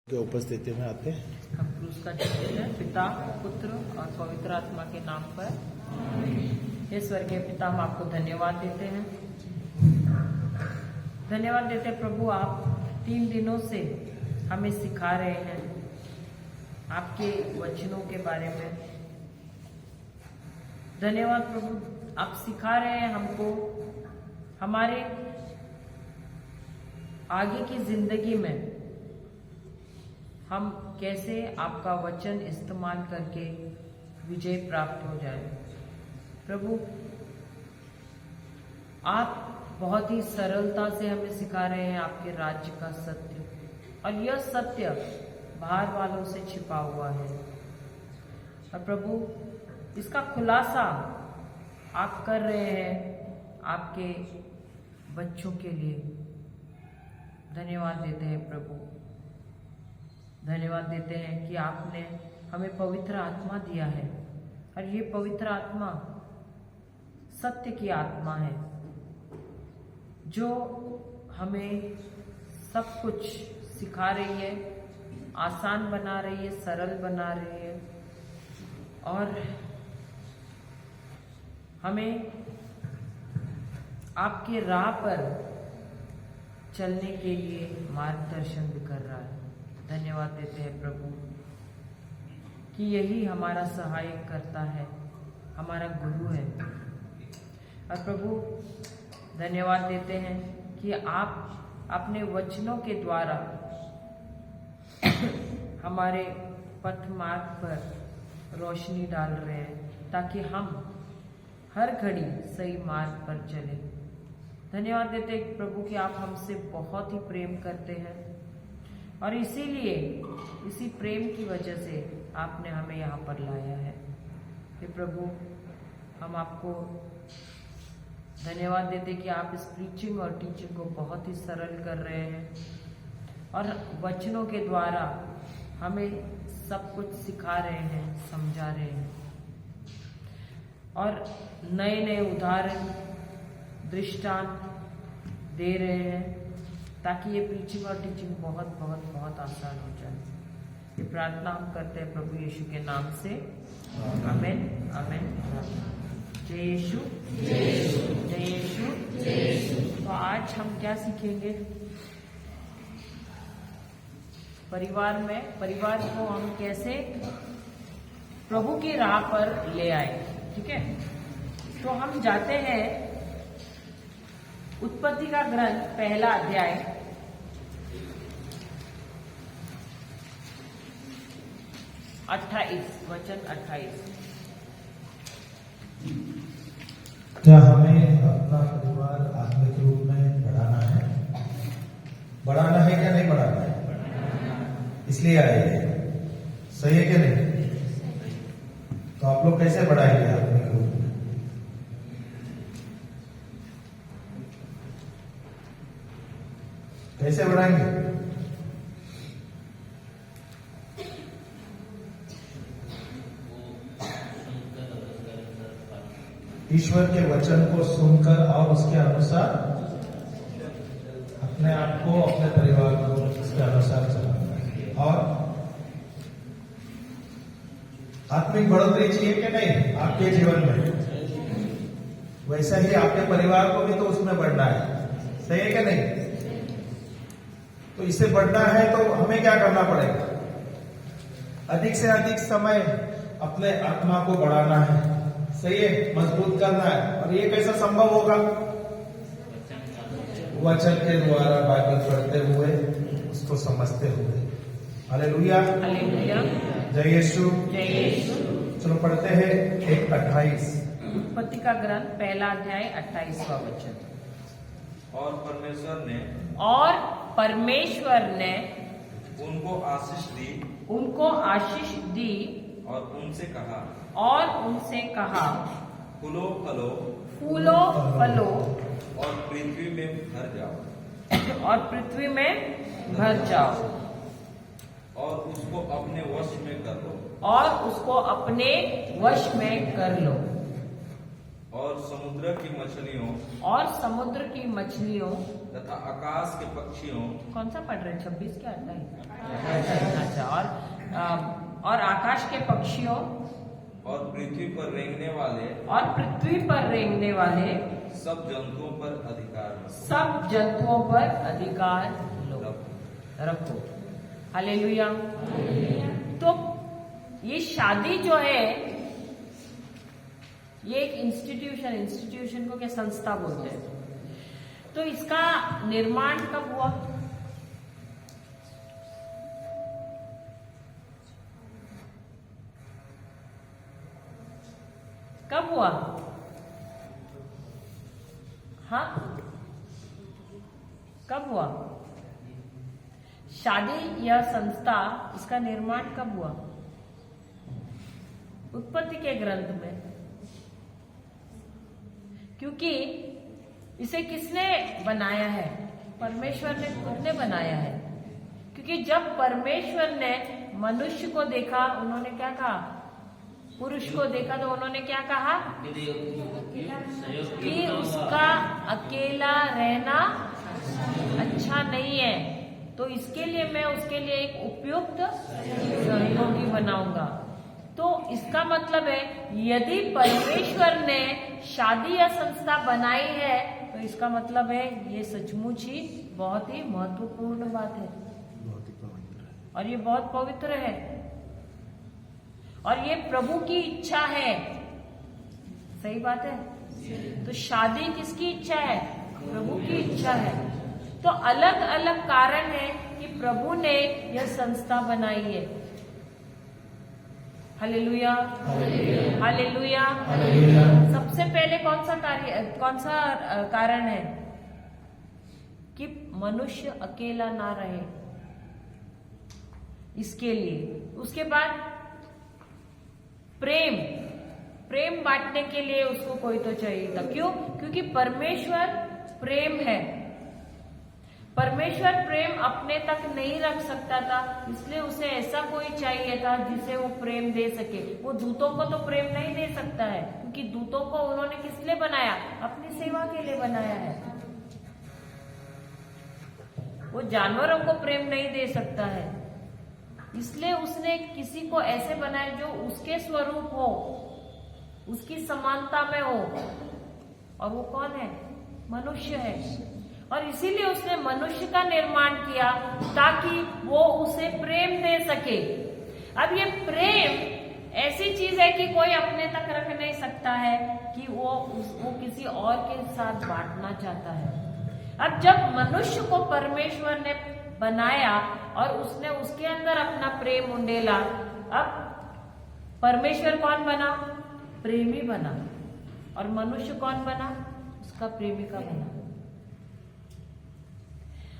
के उपस्थिति में आते हम क्रूस का चलते हैं पिता पुत्र और पवित्र आत्मा के नाम पर। हे स्वर्गीय पिता, हम आपको धन्यवाद देते हैं। धन्यवाद देते प्रभु, आप 3 दिनों से हमें सिखा रहे हैं आपके वचनों के बारे में। धन्यवाद प्रभु, आप सिखा रहे हैं हमको हमारे आगे की जिंदगी में हम कैसे आपका वचन इस्तेमाल करके विजय प्राप्त हो जाए। प्रभु, आप बहुत ही सरलता से हमें सिखा रहे हैं आपके राज्य का सत्य, और यह सत्य बाहर वालों से छिपा हुआ है। और प्रभु, इसका खुलासा आप कर रहे हैं आपके बच्चों के लिए। धन्यवाद देते हैं प्रभु, धन्यवाद देते हैं कि आपने हमें पवित्र आत्मा दिया है, और ये पवित्र आत्मा सत्य की आत्मा है जो हमें सब कुछ सिखा रही है, आसान बना रही है, सरल बना रही है, और हमें आपके राह पर चलने के लिए मार्गदर्शन भी कर रहा है। धन्यवाद देते हैं प्रभु कि यही हमारा सहायक करता है, हमारा गुरु है। और प्रभु, धन्यवाद देते हैं कि आप अपने वचनों के द्वारा हमारे पथ मार्ग पर रोशनी डाल रहे हैं, ताकि हम हर घड़ी सही मार्ग पर चलें। धन्यवाद देते हैं प्रभु कि आप हमसे बहुत ही प्रेम करते हैं, और इसीलिए इसी प्रेम की वजह से आपने हमें यहाँ पर लाया है। हे प्रभु, हम आपको धन्यवाद देते कि आप इस प्रीचिंग और टीचिंग को बहुत ही सरल कर रहे हैं, और वचनों के द्वारा हमें सब कुछ सिखा रहे हैं, समझा रहे हैं, और नए नए उदाहरण दृष्टांत दे रहे हैं, ताकि ये प्रीचिंग और टीचिंग बहुत बहुत बहुत आसान हो जाए। ये प्रार्थना हम करते हैं प्रभु यीशु के नाम से, आमेन आमेन। जय यीशु, जय यीशु, जय यीशु। तो आज हम क्या सीखेंगे? परिवार को हम कैसे प्रभु की राह पर ले आए। ठीक है, तो हम जाते हैं उत्पत्ति का ग्रंथ, पहला अध्याय, वचन 28। क्या हमें अपना परिवार आत्मिक रूप में बढ़ाना है? बढ़ाना है क्या नहीं बढ़ाना है? इसलिए आए हैं, सही है क्या नहीं? तो आप लोग कैसे बढ़ाएंगे आत्मिक रूप में? कैसे बढ़ाएंगे? ईश्वर के वचन को सुनकर और उसके अनुसार अपने आप को, अपने परिवार को उसके अनुसार चलाना। और आत्मिक बढ़ोतरी चाहिए कि नहीं आपके जीवन में? वैसा ही आपके परिवार को भी तो उसमें बढ़ना है, सही है कि नहीं? तो इसे बढ़ना है तो हमें क्या करना पड़ेगा? अधिक से अधिक समय अपने आत्मा को बढ़ाना है, सही है, मजबूत करना है। और ये कैसा संभव होगा? वचन के द्वारा, बाइबल पढ़ते हुए, उसको समझते हुए। हालेलुया, हालेलुया, जय यीशु, जय यीशु। चलो पढ़ते हैं 1:28। उत्पत्ति का ग्रंथ, पहला अध्याय, 28वां वचन। और परमेश्वर ने उनको आशीष दी और उनसे कहा, फूलो फलो और पृथ्वी में भर जाओ और उसको अपने वश में कर लो और समुद्र की मछलियों तथा आकाश के पक्षियों। कौन सा पढ़ रहे हैं? 26 क्या 28? के पक्षियों और पृथ्वी पर रेंगने वाले और पृथ्वी पर रेंगने वाले सब जंतुओं पर अधिकार रखो। सब जंतुओं पर अधिकार लो, रखो। हालेलुया। तो ये शादी जो है ये एक इंस्टीट्यूशन को क्या संस्था बोलते हैं। तो इसका निर्माण कब हुआ? कब हुआ? हाँ, कब हुआ? शादी या संस्था इसका निर्माण कब हुआ? उत्पत्ति के ग्रंथ में। क्योंकि इसे किसने बनाया है? परमेश्वर ने खुद ने बनाया है। क्योंकि जब परमेश्वर ने मनुष्य को देखा, उन्होंने क्या कहा? पुरुष को देखा तो उन्होंने क्या कहा? कि उसका अकेला रहना अच्छा नहीं है, तो इसके लिए मैं उसके लिए एक उपयुक्त सहयोगी बनाऊंगा। तो इसका मतलब है यदि परमेश्वर ने शादी या संस्था बनाई है तो इसका मतलब है ये सचमुच ही बहुत ही महत्वपूर्ण बात है और ये बहुत पवित्र है और ये प्रभु की इच्छा है। सही बात है। तो शादी किसकी इच्छा है? प्रभु की इच्छा है। तो अलग अलग कारण है कि प्रभु ने यह संस्था बनाई है। Hallelujah, hallelujah. सबसे पहले कौन सा कारण है? कि मनुष्य अकेला ना रहे, इसके लिए। उसके बाद प्रेम बांटने के लिए उसको कोई तो चाहिए था। क्यों? क्योंकि परमेश्वर प्रेम है। परमेश्वर प्रेम अपने तक नहीं रख सकता था, इसलिए उसे ऐसा कोई चाहिए था जिसे वो प्रेम दे सके। वो दूतों को तो प्रेम नहीं दे सकता है, क्योंकि दूतों को उन्होंने किस लिए बनाया? अपनी सेवा के लिए बनाया है। वो जानवरों को प्रेम नहीं दे सकता है, इसलिए उसने किसी को ऐसे बनाया जो उसके स्वरूप हो, उसकी समानता में हो। और वो कौन है? मनुष्य है। और इसीलिए उसने मनुष्य का निर्माण किया ताकि वो उसे प्रेम दे सके। अब ये प्रेम ऐसी चीज है कि कोई अपने तक रख नहीं सकता है, कि वो किसी और के साथ बांटना चाहता है। अब जब मनुष्य को परमेश्वर ने बनाया और उसने उसके अंदर अपना प्रेम उंडेला, अब परमेश्वर कौन बना? प्रेमी बना। और मनुष्य कौन बना? उसका प्रेमिका बना।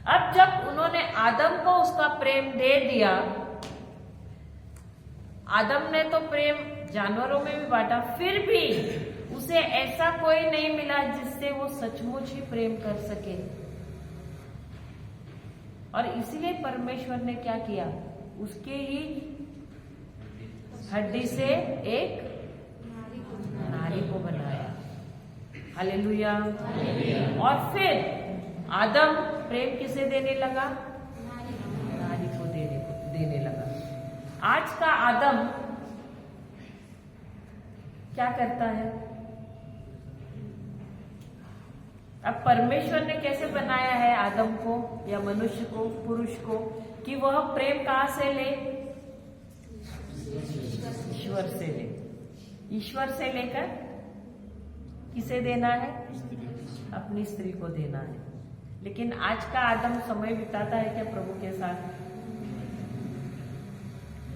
अब जब उन्होंने आदम को उसका प्रेम दे दिया, आदम ने तो प्रेम जानवरों में भी बांटा, फिर भी उसे ऐसा कोई नहीं मिला जिससे वो सचमुच ही प्रेम कर सके। और इसीलिए परमेश्वर ने क्या किया? उसके ही हड्डी से एक नारी को बनाया। हालेलुया। और फिर आदम प्रेम किसे देने लगा? नारी को देने लगा। आज का आदम क्या करता है? अब परमेश्वर ने कैसे बनाया है आदम को या मनुष्य को, पुरुष को, कि वह प्रेम कहां से ले? ईश्वर से ले। ईश्वर से लेकर किसे देना है? अपनी स्त्री को देना है। लेकिन आज का आदम समय बिताता है क्या प्रभु के साथ?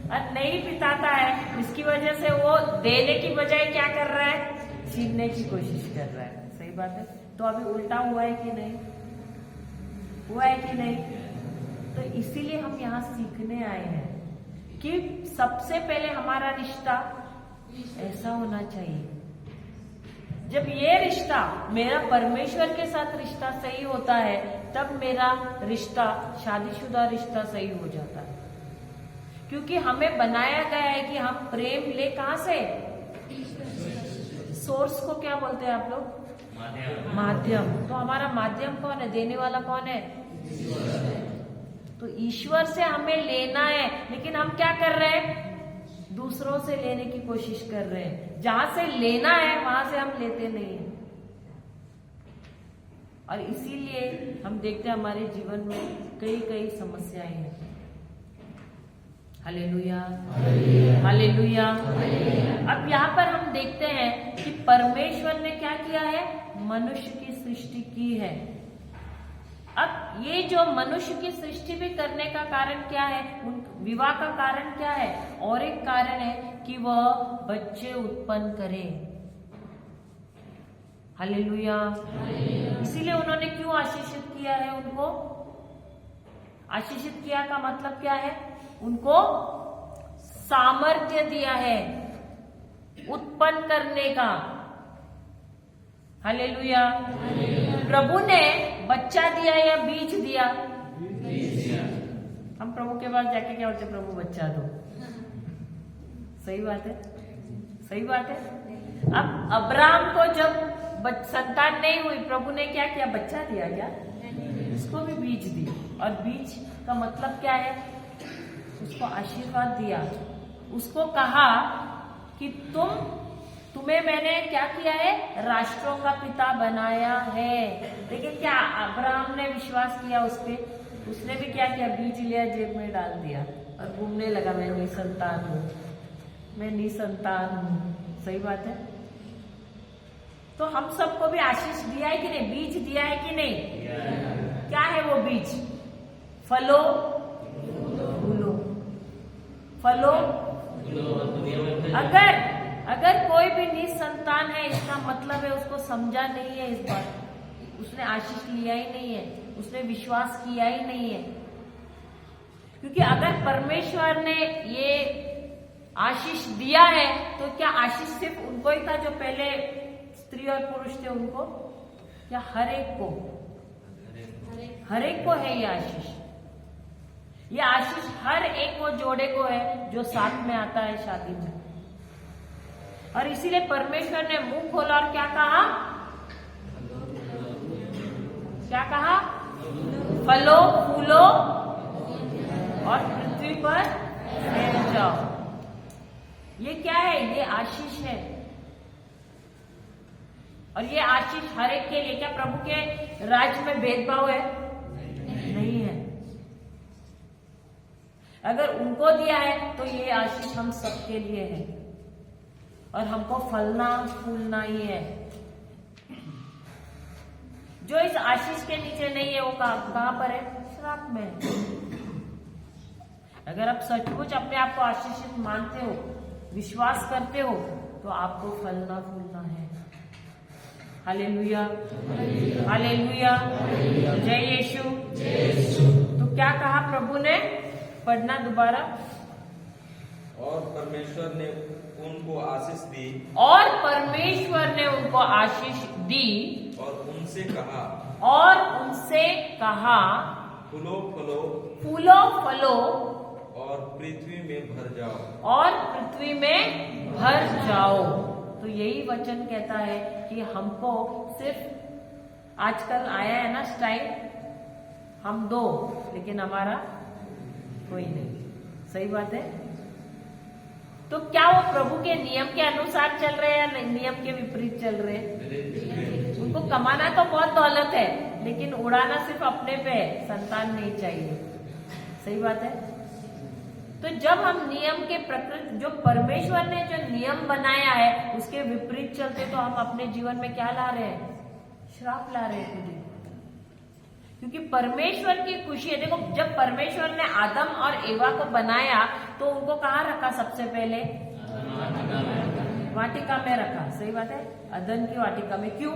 और नहीं बिताता है। इसकी वजह से वो देने की बजाय क्या कर रहा है? छीनने की कोशिश कर रहा है। सही बात है। तो अभी उल्टा हुआ है कि नहीं? हुआ है कि नहीं? तो इसीलिए हम यहाँ सीखने आए हैं कि सबसे पहले हमारा रिश्ता ऐसा होना चाहिए। जब ये रिश्ता मेरा परमेश्वर के साथ रिश्ता सही होता है, तब मेरा रिश्ता, शादीशुदा रिश्ता सही हो जाता है। क्योंकि हमें बनाया गया है कि हम प्रेम ले कहां से? सोर्स को क्या बोलते हैं आप लोग? माध्यम। तो हमारा माध्यम कौन है? देने वाला कौन है? तो ईश्वर से हमें लेना है। लेकिन हम क्या कर रहे हैं? दूसरों से लेने की कोशिश कर रहे हैं। जहां से लेना है वहां से हम लेते नहीं हैं, और इसीलिए हम देखते हैं हमारे जीवन में कई कई समस्याएं हैं। Hallelujah, hallelujah. अब यहाँ पर हम देखते हैं कि परमेश्वर ने क्या किया है, मनुष्य की सृष्टि की है। अब ये जो मनुष्य की सृष्टि भी करने का कारण क्या है, विवाह का कारण क्या है, और एक कारण है कि वह बच्चे उत्पन्न करे। हालेलुया। इसीलिए उन्होंने क्यों आशीषित किया है उनको? आशीषित किया का मतलब क्या है? उनको सामर्थ्य दिया है उत्पन्न करने का। हालेलुया। प्रभु ने बच्चा दिया या बीज दिया? हम प्रभु के पास जाके क्या बोलते, प्रभु बच्चा दो। सही बात है, सही बात है। अब अब्राहम को जब संतान नहीं हुई, प्रभु ने क्या किया, बच्चा दिया क्या? उसको भी बीज दी, और बीज का मतलब क्या है, उसको आशीर्वाद दिया। उसको कहा कि तुम्हें मैंने क्या किया है, राष्ट्रों का पिता बनाया है। लेकिन क्या अब्राहम ने विश्वास किया उस पे? उसने भी क्या किया, बीज लिया, जेब में डाल दिया और घूमने लगा, मैं निसंतान हूँ, मैं निसंतान हूँ। सही बात है। तो हम सबको भी आशीष दिया है कि नहीं, बीज दिया है कि नहीं? क्या है वो बीज? फलो फूलो, फलो। अगर कोई भी निसंतान है, इसका मतलब है उसको समझा नहीं है इस बात, उसने आशीष लिया ही नहीं है, उसने विश्वास किया ही नहीं है। क्योंकि अगर परमेश्वर ने ये आशीष दिया है तो क्या आशीष सिर्फ उनको ही था जो पहले स्त्री और पुरुष थे उनको? क्या हर एक को? हर एक को है ये आशीष। ये आशीष हर एक वो जोड़े को है जो साथ में आता है शादी में। और इसीलिए परमेश्वर ने मुंह खोला और क्या कहा? क्या कहा? फलो फूलो और पृथ्वी पर फैल जाओ। ये क्या है? ये आशीष है। और ये आशीष हर एक के लिए। क्या प्रभु के राज्य में भेदभाव है? नहीं है। अगर उनको दिया है तो ये आशीष हम सबके लिए है, और हमको फलना फूलना ही है। जो इस आशीष के नीचे नहीं है वो कहां पर है? श्राप में। अगर आप सचमुच अपने आप को आशीषित मानते हो, विश्वास करते हो, तो आपको फलना फूलना है। हालेलुया, हालेलुया, जय यीशु। तो क्या कहा प्रभु ने? पढ़ना दोबारा। और परमेश्वर ने उनको आशीष दी, और परमेश्वर ने उनको आशीष दी, और उनसे कहा, और उनसे कहा, फूलो फलो, फूलो फलो, और पृथ्वी में भर जाओ, और पृथ्वी में भर जाओ। तो यही वचन कहता है कि हमको सिर्फ आजकल आया है ना स्टाइल, हम दो लेकिन हमारा कोई नहीं। सही बात है। तो क्या वो प्रभु के नियम के अनुसार चल रहे हैं या नियम के विपरीत चल रहे हैं? उनको कमाना तो बहुत दौलत है, लेकिन उड़ाना सिर्फ अपने पे है, संतान नहीं चाहिए। सही बात है। तो जब हम नियम के प्रकृति, जो परमेश्वर ने जो नियम बनाया है उसके विपरीत चलते, तो हम अपने जीवन में क्या ला रहे हैं? श्राप ला रहे हैं। क्योंकि परमेश्वर की खुशी है। देखो, जब परमेश्वर ने आदम और एवा को बनाया तो उनको कहाँ रखा? सबसे पहले वाटिका में रखा। सही बात है, अदन की वाटिका में। क्यों?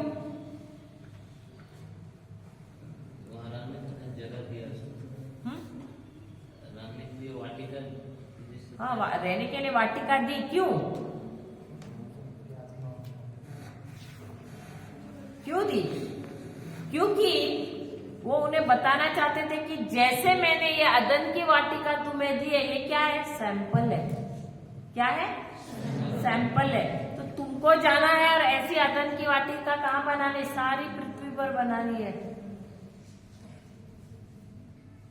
हाँ, रहने के लिए वाटिका दी। क्यों? क्यों दी? क्योंकि वो उन्हें बताना चाहते थे कि जैसे मैंने ये अदन की वाटिका तुम्हें दी है, ये क्या है? सैंपल है। क्या है? सैंपल है। तो तुमको जाना है और ऐसी अदन की वाटिका कहाँ बनानी? सारी पृथ्वी पर बनानी है।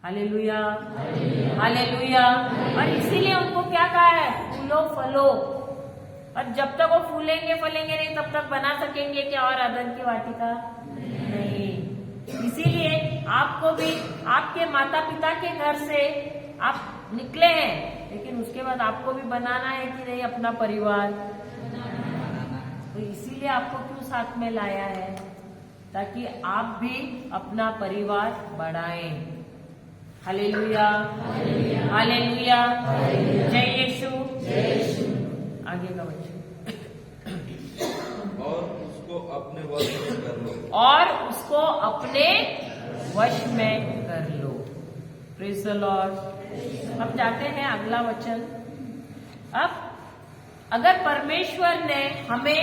Hallelujah, hallelujah. और इसीलिए उनको क्या कहा है? फूलो फलो। और जब तक वो फूलेंगे फलेंगे नहीं तब तक बना सकेंगे क्या और अदन की वाटिका? नहीं। इसीलिए आपको भी आपके माता पिता के घर से आप निकले हैं, लेकिन उसके बाद आपको भी बनाना है कि नहीं अपना परिवार? तो इसीलिए आपको क्यों साथ में लाया है? ताकि आप भी अपना परिवार बढ़ाएं। हालेलुया, हालेलुया, जय यीशु। आगे का बच्चे। और उसको अपने वश में कर लो। और उसको अपने वश में कर लो। Praise the Lord. अब जाते हैं अगला वचन। अब अगर परमेश्वर ने हमें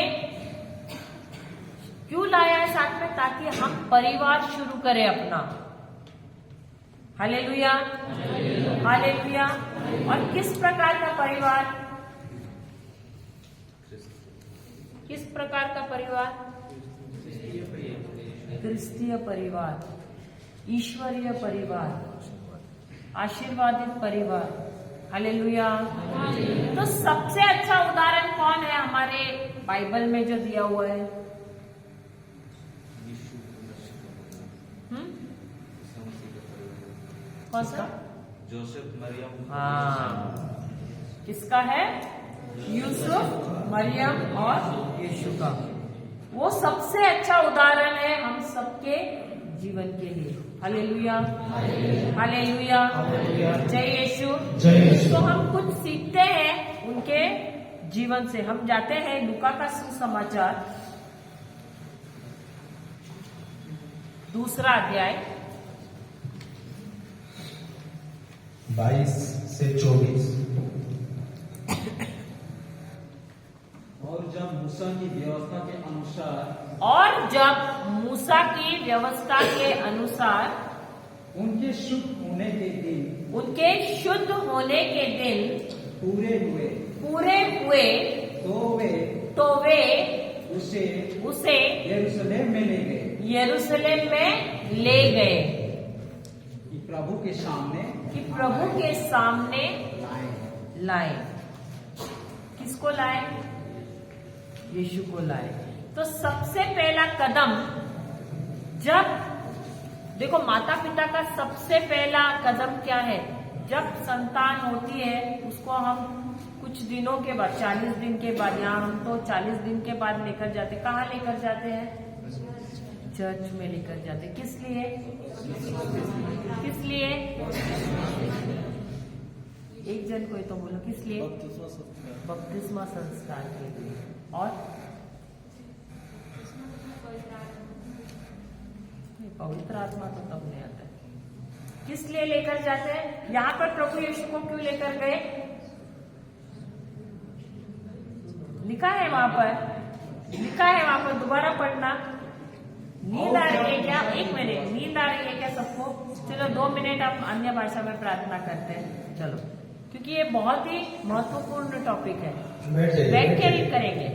क्यों लाया है साथ में? ताकि हम परिवार शुरू करें अपना। Hallelujah, hallelujah. और किस प्रकार का परिवार? किस प्रकार का परिवार? क्रिस्तीय परिवार, ईश्वरीय परिवार, आशीर्वादित परिवार। हालेलुया। तो सबसे अच्छा उदाहरण कौन है हमारे बाइबल में जो दिया हुआ है? कौन सा? जोसेफ, मरियम। हाँ, किसका है? यूसुफ, मरियम और यीशु का। वो सबसे अच्छा उदाहरण है हम सबके जीवन के लिए। हालेलुया, हालेलुया, जय यीशु। तो हम कुछ सीखते हैं उनके जीवन से। हम जाते हैं लूका का सुसमाचार 2 अध्याय 22 से 24। और जब मूसा की व्यवस्था के अनुसार उनके शुद्ध होने के दिन पूरे हुए तो वे उसे यरूशलेम में ले गए कि प्रभु के सामने लाए। किसको लाए? यीशु को लाए। तो सबसे पहला कदम, जब देखो माता पिता का सबसे पहला कदम क्या है? जब संतान होती है उसको हम कुछ दिनों के बाद, 40 दिन के बाद, यहाँ हम तो 40 दिन के बाद लेकर जाते। कहाँ लेकर जाते हैं? चर्च में लेकर जाते। किस लिए? किस लिए? एक जन कोई तो बोलो, किस लिए? बपतिस्मा संस्कार के लिए। और पवित्र आत्मा तो तब नहीं आता है। किस लिए लेकर जाते हैं? यहाँ पर प्रभु यीशु को क्यों लेकर गए? लिखा है वहां पर, दोबारा पढ़ना। नींद आ रही है क्या? 1 मिनट, नींद आ रही है क्या सबको? चलो 2 मिनट आप अन्य भाषा में प्रार्थना करते हैं। चलो, क्योंकि ये बहुत ही महत्वपूर्ण टॉपिक है। बैठ के भी करेंगे।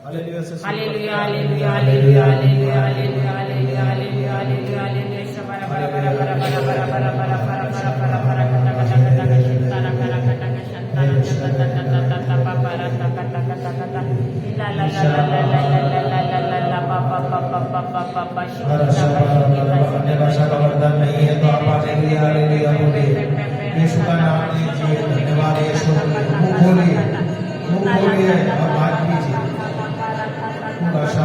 Hallelujah, hallelujah, hallelujah, hallelujah, hallelujah, hallelujah, hallelujah, hallelujah, hallelujah. शबरा बरा बरा बरा बरा बरा बरा बरा बरा बरा बरा बरा कटा कटा कटा कटा शंताना करा कटा कटा शंताना कटा कटा कटा कटा पापा रता कटा कटा कटा ला ला ला ला ला ला ला ला ला ला ला पापा पापा पापा पापा अपने भाषा का वरदान नहीं है तो आप हालेलुया, हालेलुया बोलिए। यीशु का नाम लीजिए। धन्यवाद यीशु। मुंह खोलिए और बात कीजिए। भाषा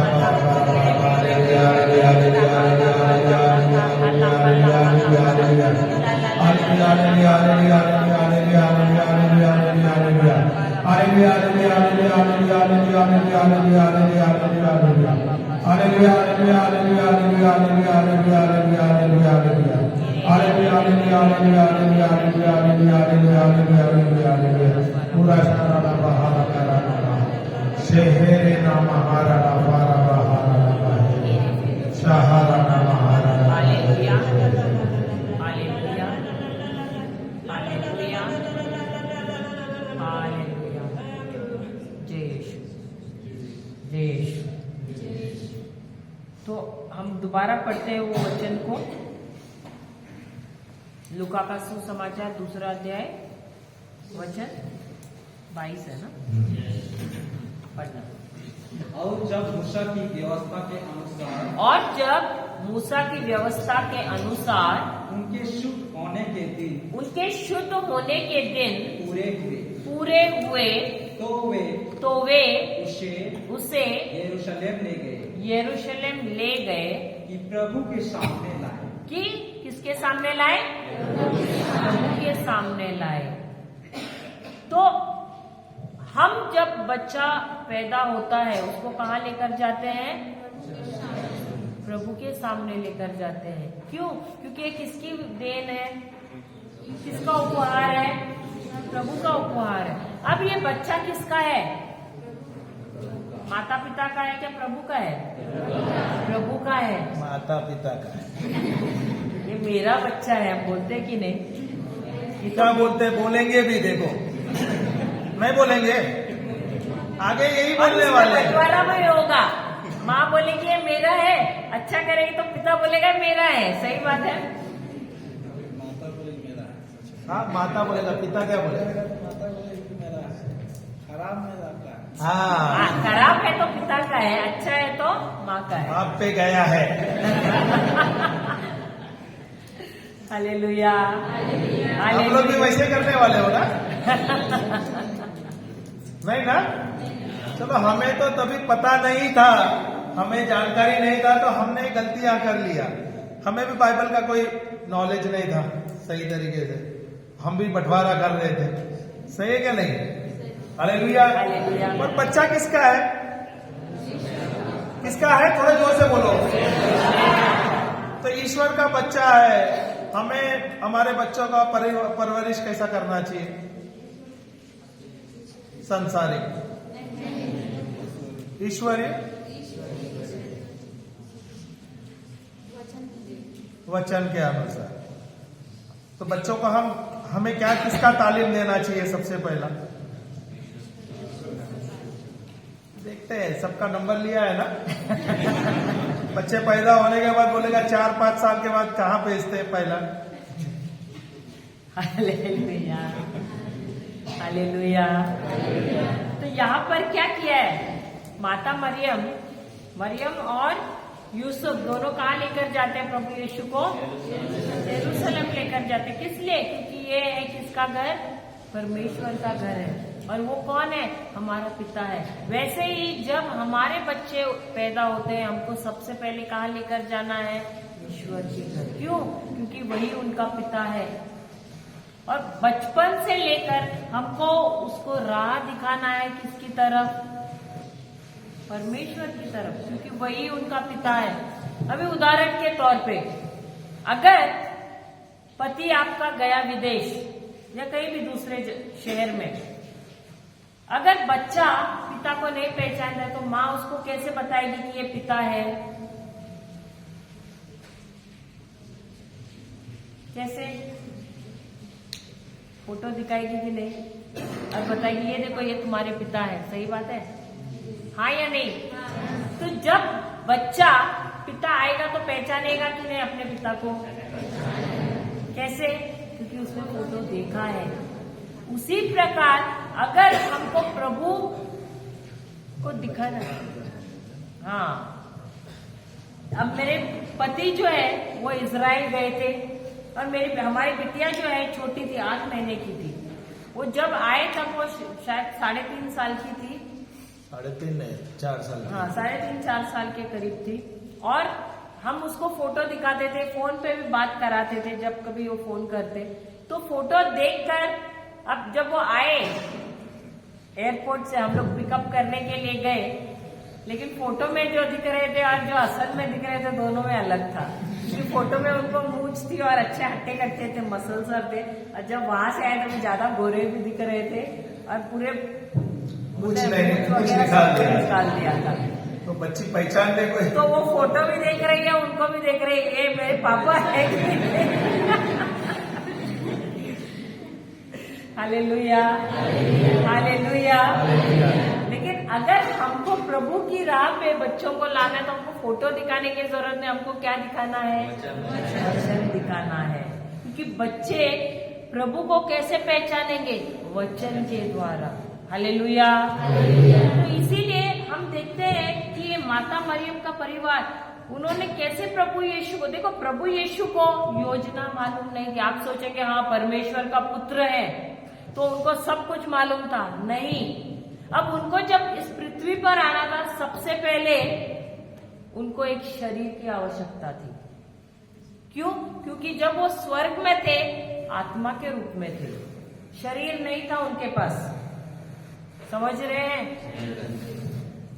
शेहरे नाम हमारा हमारा बहारा सहारा नाम हमारा। Hallelujah, hallelujah, hallelujah, hallelujah. जय यीशु, जय यीशु। तो हम दोबारा पढ़ते हैं वो वचन को। लूका का सुसमाचार 2 अध्याय वचन 22 है ना, पढ़ना। और जब मूसा की व्यवस्था के अनुसार और जब मूसा की व्यवस्था के अनुसार उनके शुद्ध होने के दिन पूरे हुए तो वे उसे यरूशलेम ले गए कि प्रभु के सामने लाए। कि किसके सामने लाए? प्रभु के सामने लाए। तो हम जब बच्चा पैदा होता है उसको कहाँ लेकर जाते हैं? प्रभु के सामने लेकर जाते हैं। क्यों? क्योंकि ये किसकी देन है? किसका उपहार है? प्रभु का उपहार है। अब ये बच्चा किसका है? माता पिता का है क्या प्रभु का है? प्रभु का है। माता पिता का है। ये मेरा बच्चा है, हम बोलते कि नहीं? क्या बोलते? बोलेंगे भी, देखो नहीं बोलेंगे, आगे यही बोलने वाले हैं। बंटवारा में होगा, माँ बोलेगी ये मेरा है, अच्छा करेगी तो पिता बोलेगा मेरा है। सही बात है। हाँ, माता बोलेगा, पिता क्या बोलेगा? खराब में जाता है। हाँ, खराब है तो पिता का है, अच्छा है तो माँ का है। आप पे गया है। हालेलुया। आप लोग भी वैसे करने वाले हो ना? नहीं ना? चलो, हमें तो तभी पता नहीं था, हमें जानकारी नहीं था, तो हमने गलतियां कर लिया। हमें भी बाइबल का कोई नॉलेज नहीं था सही तरीके से, हम भी बंटवारा कर रहे थे। सही है क्या नहीं? हालेलुया। और बच्चा किसका है? किसका है? थोड़े जोर से बोलो। तो ईश्वर का बच्चा है। हमें हमारे बच्चों का परवरिश कैसा करना चाहिए? संसारिक, ईश्वरीय, वचन के अनुसार। तो बच्चों को हमें क्या, किसका तालीम देना चाहिए? सबसे पहला देखते हैं, सबका नंबर लिया है ना? बच्चे पैदा होने के बाद बोलेगा 4-5 साल के बाद कहाँ भेजते हैं पहला? Hallelujah, hallelujah. तो यहाँ पर क्या किया है? माता मरियम और यूसुफ दोनों कहाँ लेकर जाते हैं प्रभु यीशु को? यरूशलेम लेकर जाते। किस लिए? क्योंकि ये है किसका घर? परमेश्वर का घर है। और वो कौन है? हमारा पिता है। वैसे ही जब हमारे बच्चे पैदा होते हैं, हमको सबसे पहले कहाँ लेकर जाना है? ईश्वर के घर। क्यों? क्योंकि वही उनका पिता है। और बचपन से लेकर हमको उसको राह दिखाना है किसकी तरफ? परमेश्वर की तरफ, क्योंकि वही उनका पिता है। अभी उदाहरण के तौर पे, अगर पति आपका गया विदेश या कहीं भी दूसरे शहर में, अगर बच्चा पिता को नहीं पहचानता है तो माँ उसको कैसे बताएगी कि ये पिता है? कैसे? फोटो दिखाएगी कि नहीं और बताएगी ये देखो ये तुम्हारे पिता है। सही बात है, हाँ या नहीं? तो जब बच्चा पिता आएगा तो पहचानेगा कि नहीं अपने पिता को? कैसे? क्योंकि उसने फोटो देखा है। उसी प्रकार अगर हमको प्रभु को दिखाना है, हाँ। अब मेरे पति जो है वो इजराइल गए थे और हमारी बिटिया जो है छोटी थी, 8 महीने की थी। वो जब आए तब वो शायद 3.5 साल की थी। 3.5 नहीं, 4 साल। हाँ, 3.5-4 साल के करीब थी। और हम उसको फोटो दिखाते थे, फोन पे भी बात कराते थे जब कभी वो फोन करते। तो फोटो देखकर अब जब वो आए एयरपोर्ट से, हम लोग पिकअप करने के लिए गए, लेकिन फोटो में जो दिख रहे थे और जो असल में दिख रहे थे दोनों में अलग था। क्योंकि फोटो में उनको मूंछ थी और अच्छे हट्टे कट्टे थे, मसल्स थे। और जब वहां से आए तो ज्यादा गोरे भी दिख रहे थे और पूरे निकाल दिया था। तो बच्ची पहचान दे कोई? तो वो फोटो भी देख रही है, उनको भी देख रही है, ये मेरे पापा है। Hallelujah, hallelujah. लेकिन अगर हमको प्रभु की राह पे बच्चों को लाना है तो हमको फोटो दिखाने की जरूरत नहीं, हमको क्या दिखाना है? वचन दिखाना है। क्योंकि बच्चे प्रभु को कैसे पहचानेंगे? वचन के द्वारा। हालेलुया। तो इसीलिए हम देखते हैं कि ये माता मरियम का परिवार, उन्होंने कैसे प्रभु यीशु को, देखो प्रभु यीशु को योजना मालूम नहीं थी। आप सोचेंगे हाँ परमेश्वर का पुत्र है तो उनको सब कुछ मालूम था, नहीं। अब उनको जब इस पृथ्वी पर आना था, सबसे पहले उनको एक शरीर की आवश्यकता थी। क्यों? क्योंकि जब वो स्वर्ग में थे आत्मा के रूप में थे, शरीर नहीं था उनके पास। समझ रहे हैं?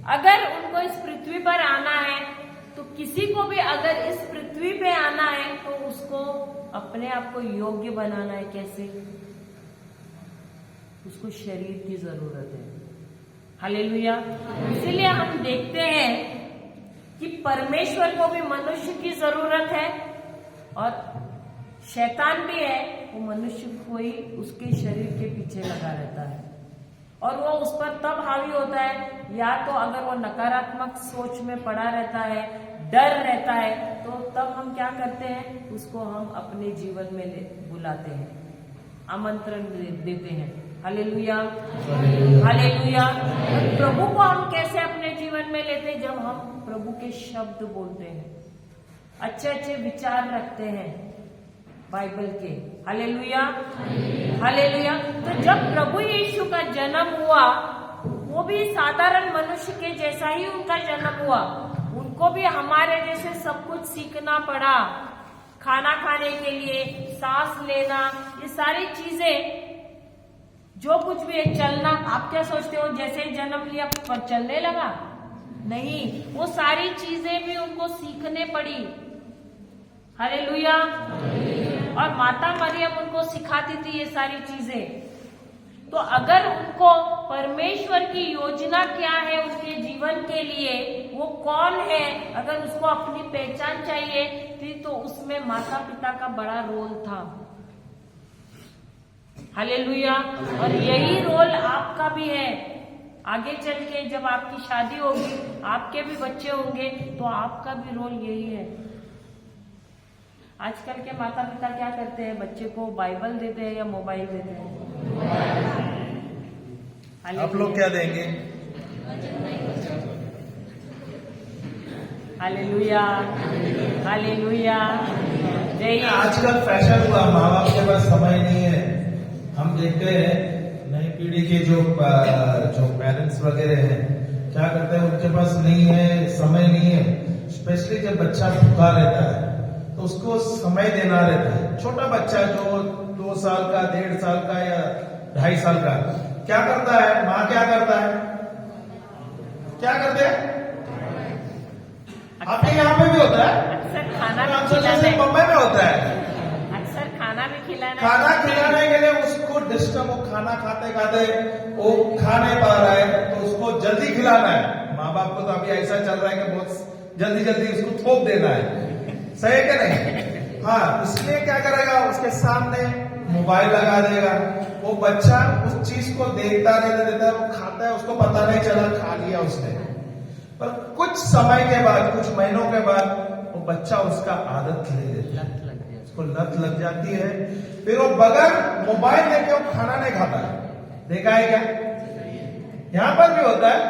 अगर उनको इस पृथ्वी पर आना है तो किसी को भी अगर इस पृथ्वी पे आना है तो उसको अपने आप को योग्य बनाना है। कैसे? उसको शरीर की जरूरत है। हालेलुया। इसीलिए हम देखते हैं कि परमेश्वर को भी मनुष्य की जरूरत है और शैतान भी है, वो मनुष्य को ही उसके शरीर के पीछे लगा रहता है और वो उस पर तब हावी होता है या तो अगर वो नकारात्मक सोच में पड़ा रहता है, डर रहता है, तो तब हम क्या करते हैं, उसको हम अपने जीवन में बुलाते हैं, आमंत्रण देते हैं। Hallelujah, hallelujah. प्रभु को हम कैसे अपने जीवन में लेते हैं? जब हम प्रभु के शब्द बोलते हैं, अच्छे अच्छे विचार रखते हैं बाइबल के। Hallelujah, hallelujah. तो जब प्रभु यीशु का जन्म हुआ, वो भी साधारण मनुष्य के जैसा ही उनका जन्म हुआ। उनको भी हमारे जैसे सब कुछ सीखना पड़ा, खाना खाने के लिए, सांस लेना, ये सारी चीजें, जो कुछ भी है, चलना। आप क्या सोचते हो जैसे ही जन्म लिया पर चलने लगा? नहीं, वो सारी चीजें भी उनको सीखने पड़ी। हालेलुया। और माता मरियम उनको सिखाती थी ये सारी चीजें। तो अगर उनको परमेश्वर की योजना क्या है उसके जीवन के लिए, वो कौन है, अगर उसको अपनी पहचान चाहिए थी, तो उसमें माता पिता का बड़ा रोल था। हालेलुया। और यही रोल आपका भी है। आगे चल के जब आपकी शादी होगी, आपके भी बच्चे होंगे, तो आपका भी रोल यही है। आजकल के माता पिता क्या करते हैं, बच्चे को बाइबल देते हैं या मोबाइल देते हैं? आप लोग क्या देंगे? Hallelujah, hallelujah. जय। आजकल फैशन हुआ, माँ बाप के पास समय नहीं है। हम देखते हैं नई पीढ़ी के जो पेरेंट्स वगैरह हैं, क्या करते हैं, उनके पास नहीं है, समय नहीं है। स्पेशली जब बच्चा भूखा रहता है तो उसको समय देना रहता है। छोटा बच्चा जो 2 साल का, 1.5 साल का या 2.5 साल का, क्या करता है, माँ क्या करता है, क्या करते हैं? आपके यहाँ पे भी होता है? अक्सर खाना भी जैसे खिलाना, मुंबई में होता है, अक्सर खाना भी खिलाना, खाना खिलाने के लिए उसको डिस्टर्ब, वो खाना खाते खाते वो खा नहीं पा रहा है, तो उसको जल्दी खिलाना है। माँ बाप को तो अभी ऐसा चल रहा है कि बहुत जल्दी जल्दी उसको थोप देना है। सही है कि नहीं? हाँ, इसलिए क्या करेगा, उसके सामने मोबाइल लगा देगा। वो बच्चा उस चीज को देखता रहता है, वो खाता है, उसको पता नहीं चला खा लिया उसने। पर कुछ समय के बाद, कुछ महीनों के बाद वो बच्चा उसका आदत ले लेता है, लत लग गया। उसको लत लग जाती है। फिर वो बगैर मोबाइल लेके वो खाना नहीं खाता है। देखा है क्या? यहाँ पर भी होता है।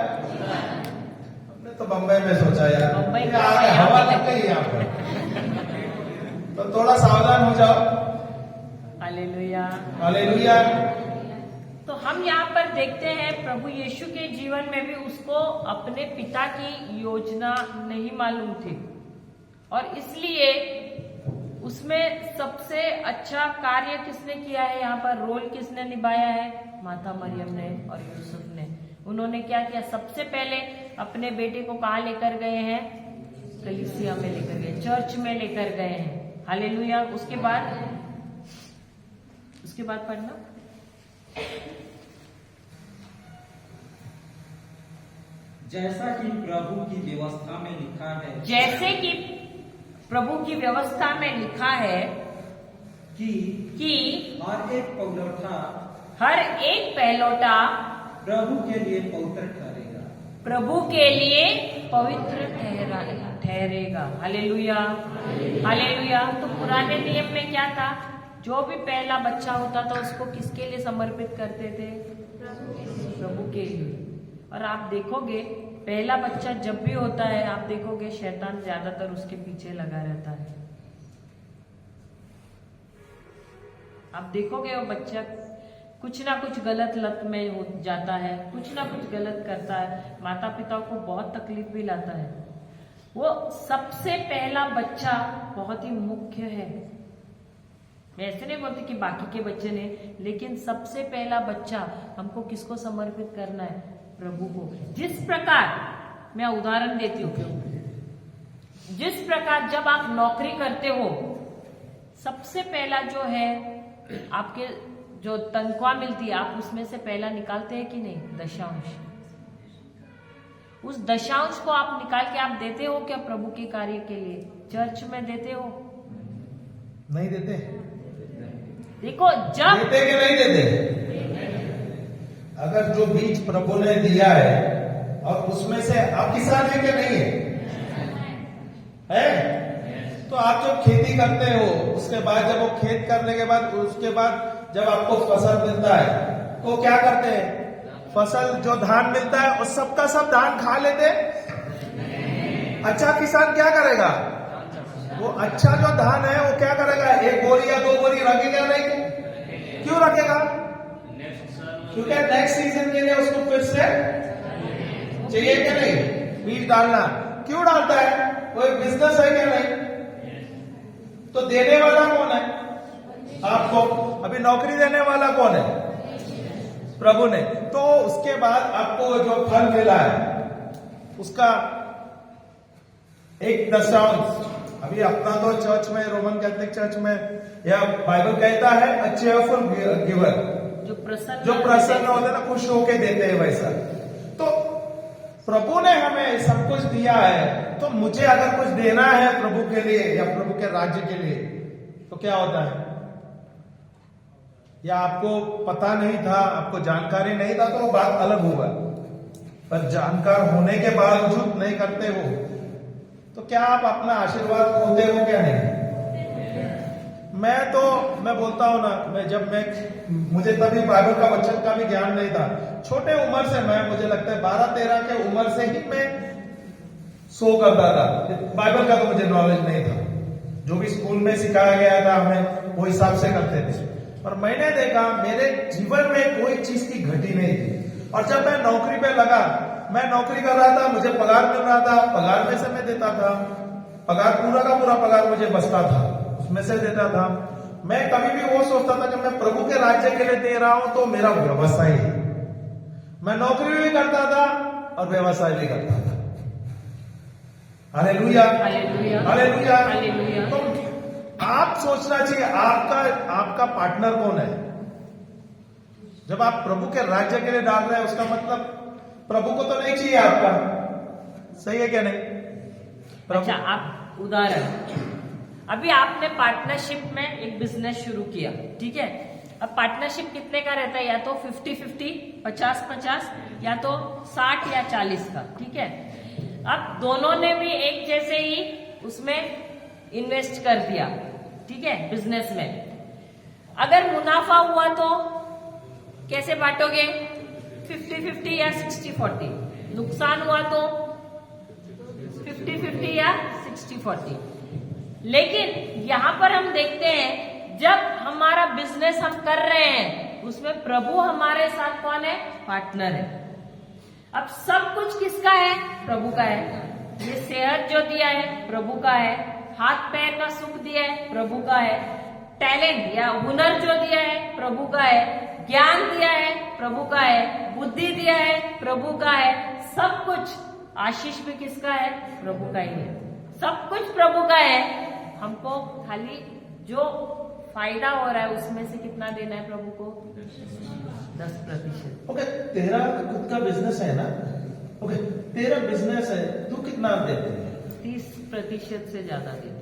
हमने तो बम्बई में सोचा यार, बम्बई ये आगे हवा लग गई यहाँ पर, तो थोड़ा सावधान हो जाओ। Hallelujah, hallelujah. तो हम यहाँ पर देखते हैं प्रभु यीशु के जीवन में भी उसको अपने पिता की योजना नहीं मालूम थी और इसलिए उसमें सबसे अच्छा कार्य किसने किया है, यहाँ पर रोल किसने निभाया है? माता मरियम ने और यूसुफ ने। उन्होंने क्या किया? सबसे पहले अपने बेटे को कहाँ लेकर गए हैं? कलीसिया में लेकर गए, चर्च में लेकर गए हैं। हालेलुया। उसके बाद पढ़ना, जैसा कि प्रभु की व्यवस्था में लिखा है, जैसे कि प्रभु की व्यवस्था में लिखा है कि हर एक पहलौठा प्रभु के लिए पवित्र ठहरेगा, प्रभु के लिए पवित्र ठहरेगा। Hallelujah, hallelujah. तो पुराने नियम में क्या था? जो भी पहला बच्चा होता था उसको किसके लिए समर्पित करते थे? प्रभु के लिए। और आप देखोगे पहला बच्चा जब भी होता है, आप देखोगे शैतान ज्यादातर उसके पीछे लगा रहता है। आप देखोगे वो बच्चा कुछ ना कुछ गलत लत में हो जाता है, कुछ ना कुछ गलत करता है, माता पिता को बहुत तकलीफ भी लाता है। वो सबसे पहला बच्चा बहुत ही मुख्य है। मैं ऐसे नहीं बोलती कि बाकी के बच्चे ने, लेकिन सबसे पहला बच्चा हमको किसको समर्पित करना है? प्रभु को। जिस प्रकार, मैं उदाहरण देती हूँ, जिस प्रकार जब आप नौकरी करते हो, सबसे पहला जो है आपके जो तनख्वाह मिलती है, आप उसमें से पहला निकालते हैं कि नहीं? दशांश। उस दशांश को आप निकाल के आप देते हो क्या प्रभु के कार्य के लिए? चर्च में देते हो? नहीं देते। देखो जब देते कि नहीं देते? अगर जो बीज प्रभु ने दिया है और उसमें से आप किसान है क्या? नहीं है? तो आप जब खेती करते हो, उसके बाद जब वो खेत करने के बाद, उसके बाद जब आपको फसल मिलता है तो क्या करते हैं? फसल जो धान मिलता है और सबका सब धान खा लेते। अच्छा किसान क्या करेगा? वो अच्छा जो धान है वो क्या करेगा? 1 बोरी या 2 बोरी रखेगा नहीं? क्यों रखेगा? क्योंकि नेक्स्ट सीजन के लिए उसको फिर से चाहिए क्या नहीं? बीज डालना। क्यों डालता है? वो एक बिजनेस है क्या नहीं? तो देने वाला कौन है आपको? अभी नौकरी देने वाला कौन है? प्रभु ने। तो उसके बाद आपको जो फल मिला है उसका एक दशांश, अभी अपना तो चर्च में, रोमन कैथोलिक चर्च में यह बाइबल कहता है अ चीयरफुल गिवर, जो प्रसन्न होते हैं ना, खुश होके देते हैं, वैसा। तो प्रभु ने हमें सब कुछ दिया है, तो मुझे अगर कुछ देना है प्रभु के लिए या प्रभु के राज्य के लिए, तो क्या होता है? या आपको पता नहीं था, आपको जानकारी नहीं था, तो वो बात अलग होगा। पर जानकार होने के बावजूद नहीं करते हो तो क्या आप अपना आशीर्वाद खोते हो क्या? नहीं। मैं बोलता हूं ना, मुझे तभी बाइबल का वचन का भी ज्ञान नहीं था। छोटे उम्र से मुझे लगता है 12-13 के उम्र से ही मैं सो करता था। बाइबल का तो मुझे नॉलेज नहीं था, जो भी स्कूल में सिखाया गया था हमें वो हिसाब से करते थे। और मैंने देखा मेरे जीवन में कोई चीज की घटी नहीं थी। और जब मैं नौकरी पे लगा, मैं नौकरी कर रहा था, मुझे पगार मिल रहा था, पगार में से मैं देता था, पगार पूरा का पूरा पगार मुझे बचता था, उसमें से देता था। मैं कभी भी वो सोचता था कि मैं प्रभु के राज्य के लिए दे रहा हूं तो मेरा व्यवसाय है। मैं नौकरी भी करता था और व्यवसाय भी करता था। Hallelujah, hallelujah, hallelujah. तो आप सोचना चाहिए आपका पार्टनर कौन है। जब आप प्रभु के राज्य के लिए डाल रहे हैं, उसका मतलब प्रभु को तो नहीं चाहिए आपका। सही है क्या नहीं? अच्छा, आप उदाहरण, अभी आपने पार्टनरशिप में एक बिजनेस शुरू किया, ठीक है? अब पार्टनरशिप कितने का रहता है? या तो 50-50, 50-50, या तो 60 या 40 का, ठीक है? अब दोनों ने भी एक जैसे ही उसमें इन्वेस्ट कर दिया, ठीक है, बिजनेस में। अगर मुनाफा हुआ तो कैसे बांटोगे? 50-50 या 60-40। नुकसान हुआ तो 50-50 या 60-40। लेकिन यहां पर हम देखते हैं, जब हमारा बिजनेस हम कर रहे हैं, उसमें प्रभु हमारे साथ कौन है? पार्टनर है। अब सब कुछ किसका है? प्रभु का है। ये सेहत जो दिया है प्रभु का है, हाथ पैर का सुख दिया है प्रभु का है, टैलेंट या हुनर जो दिया है प्रभु का है, ज्ञान दिया है प्रभु का है, बुद्धि दिया है प्रभु का है, सब कुछ आशीष भी किसका है? प्रभु का ही है। सब कुछ प्रभु का है। हमको खाली जो फायदा हो रहा है उसमें से कितना देना है प्रभु को? 10%। ओके, तेरा खुद का बिजनेस है ना? ओके, तेरा बिजनेस है, तू कितना देते हैं? 30% से ज्यादा देते हैं।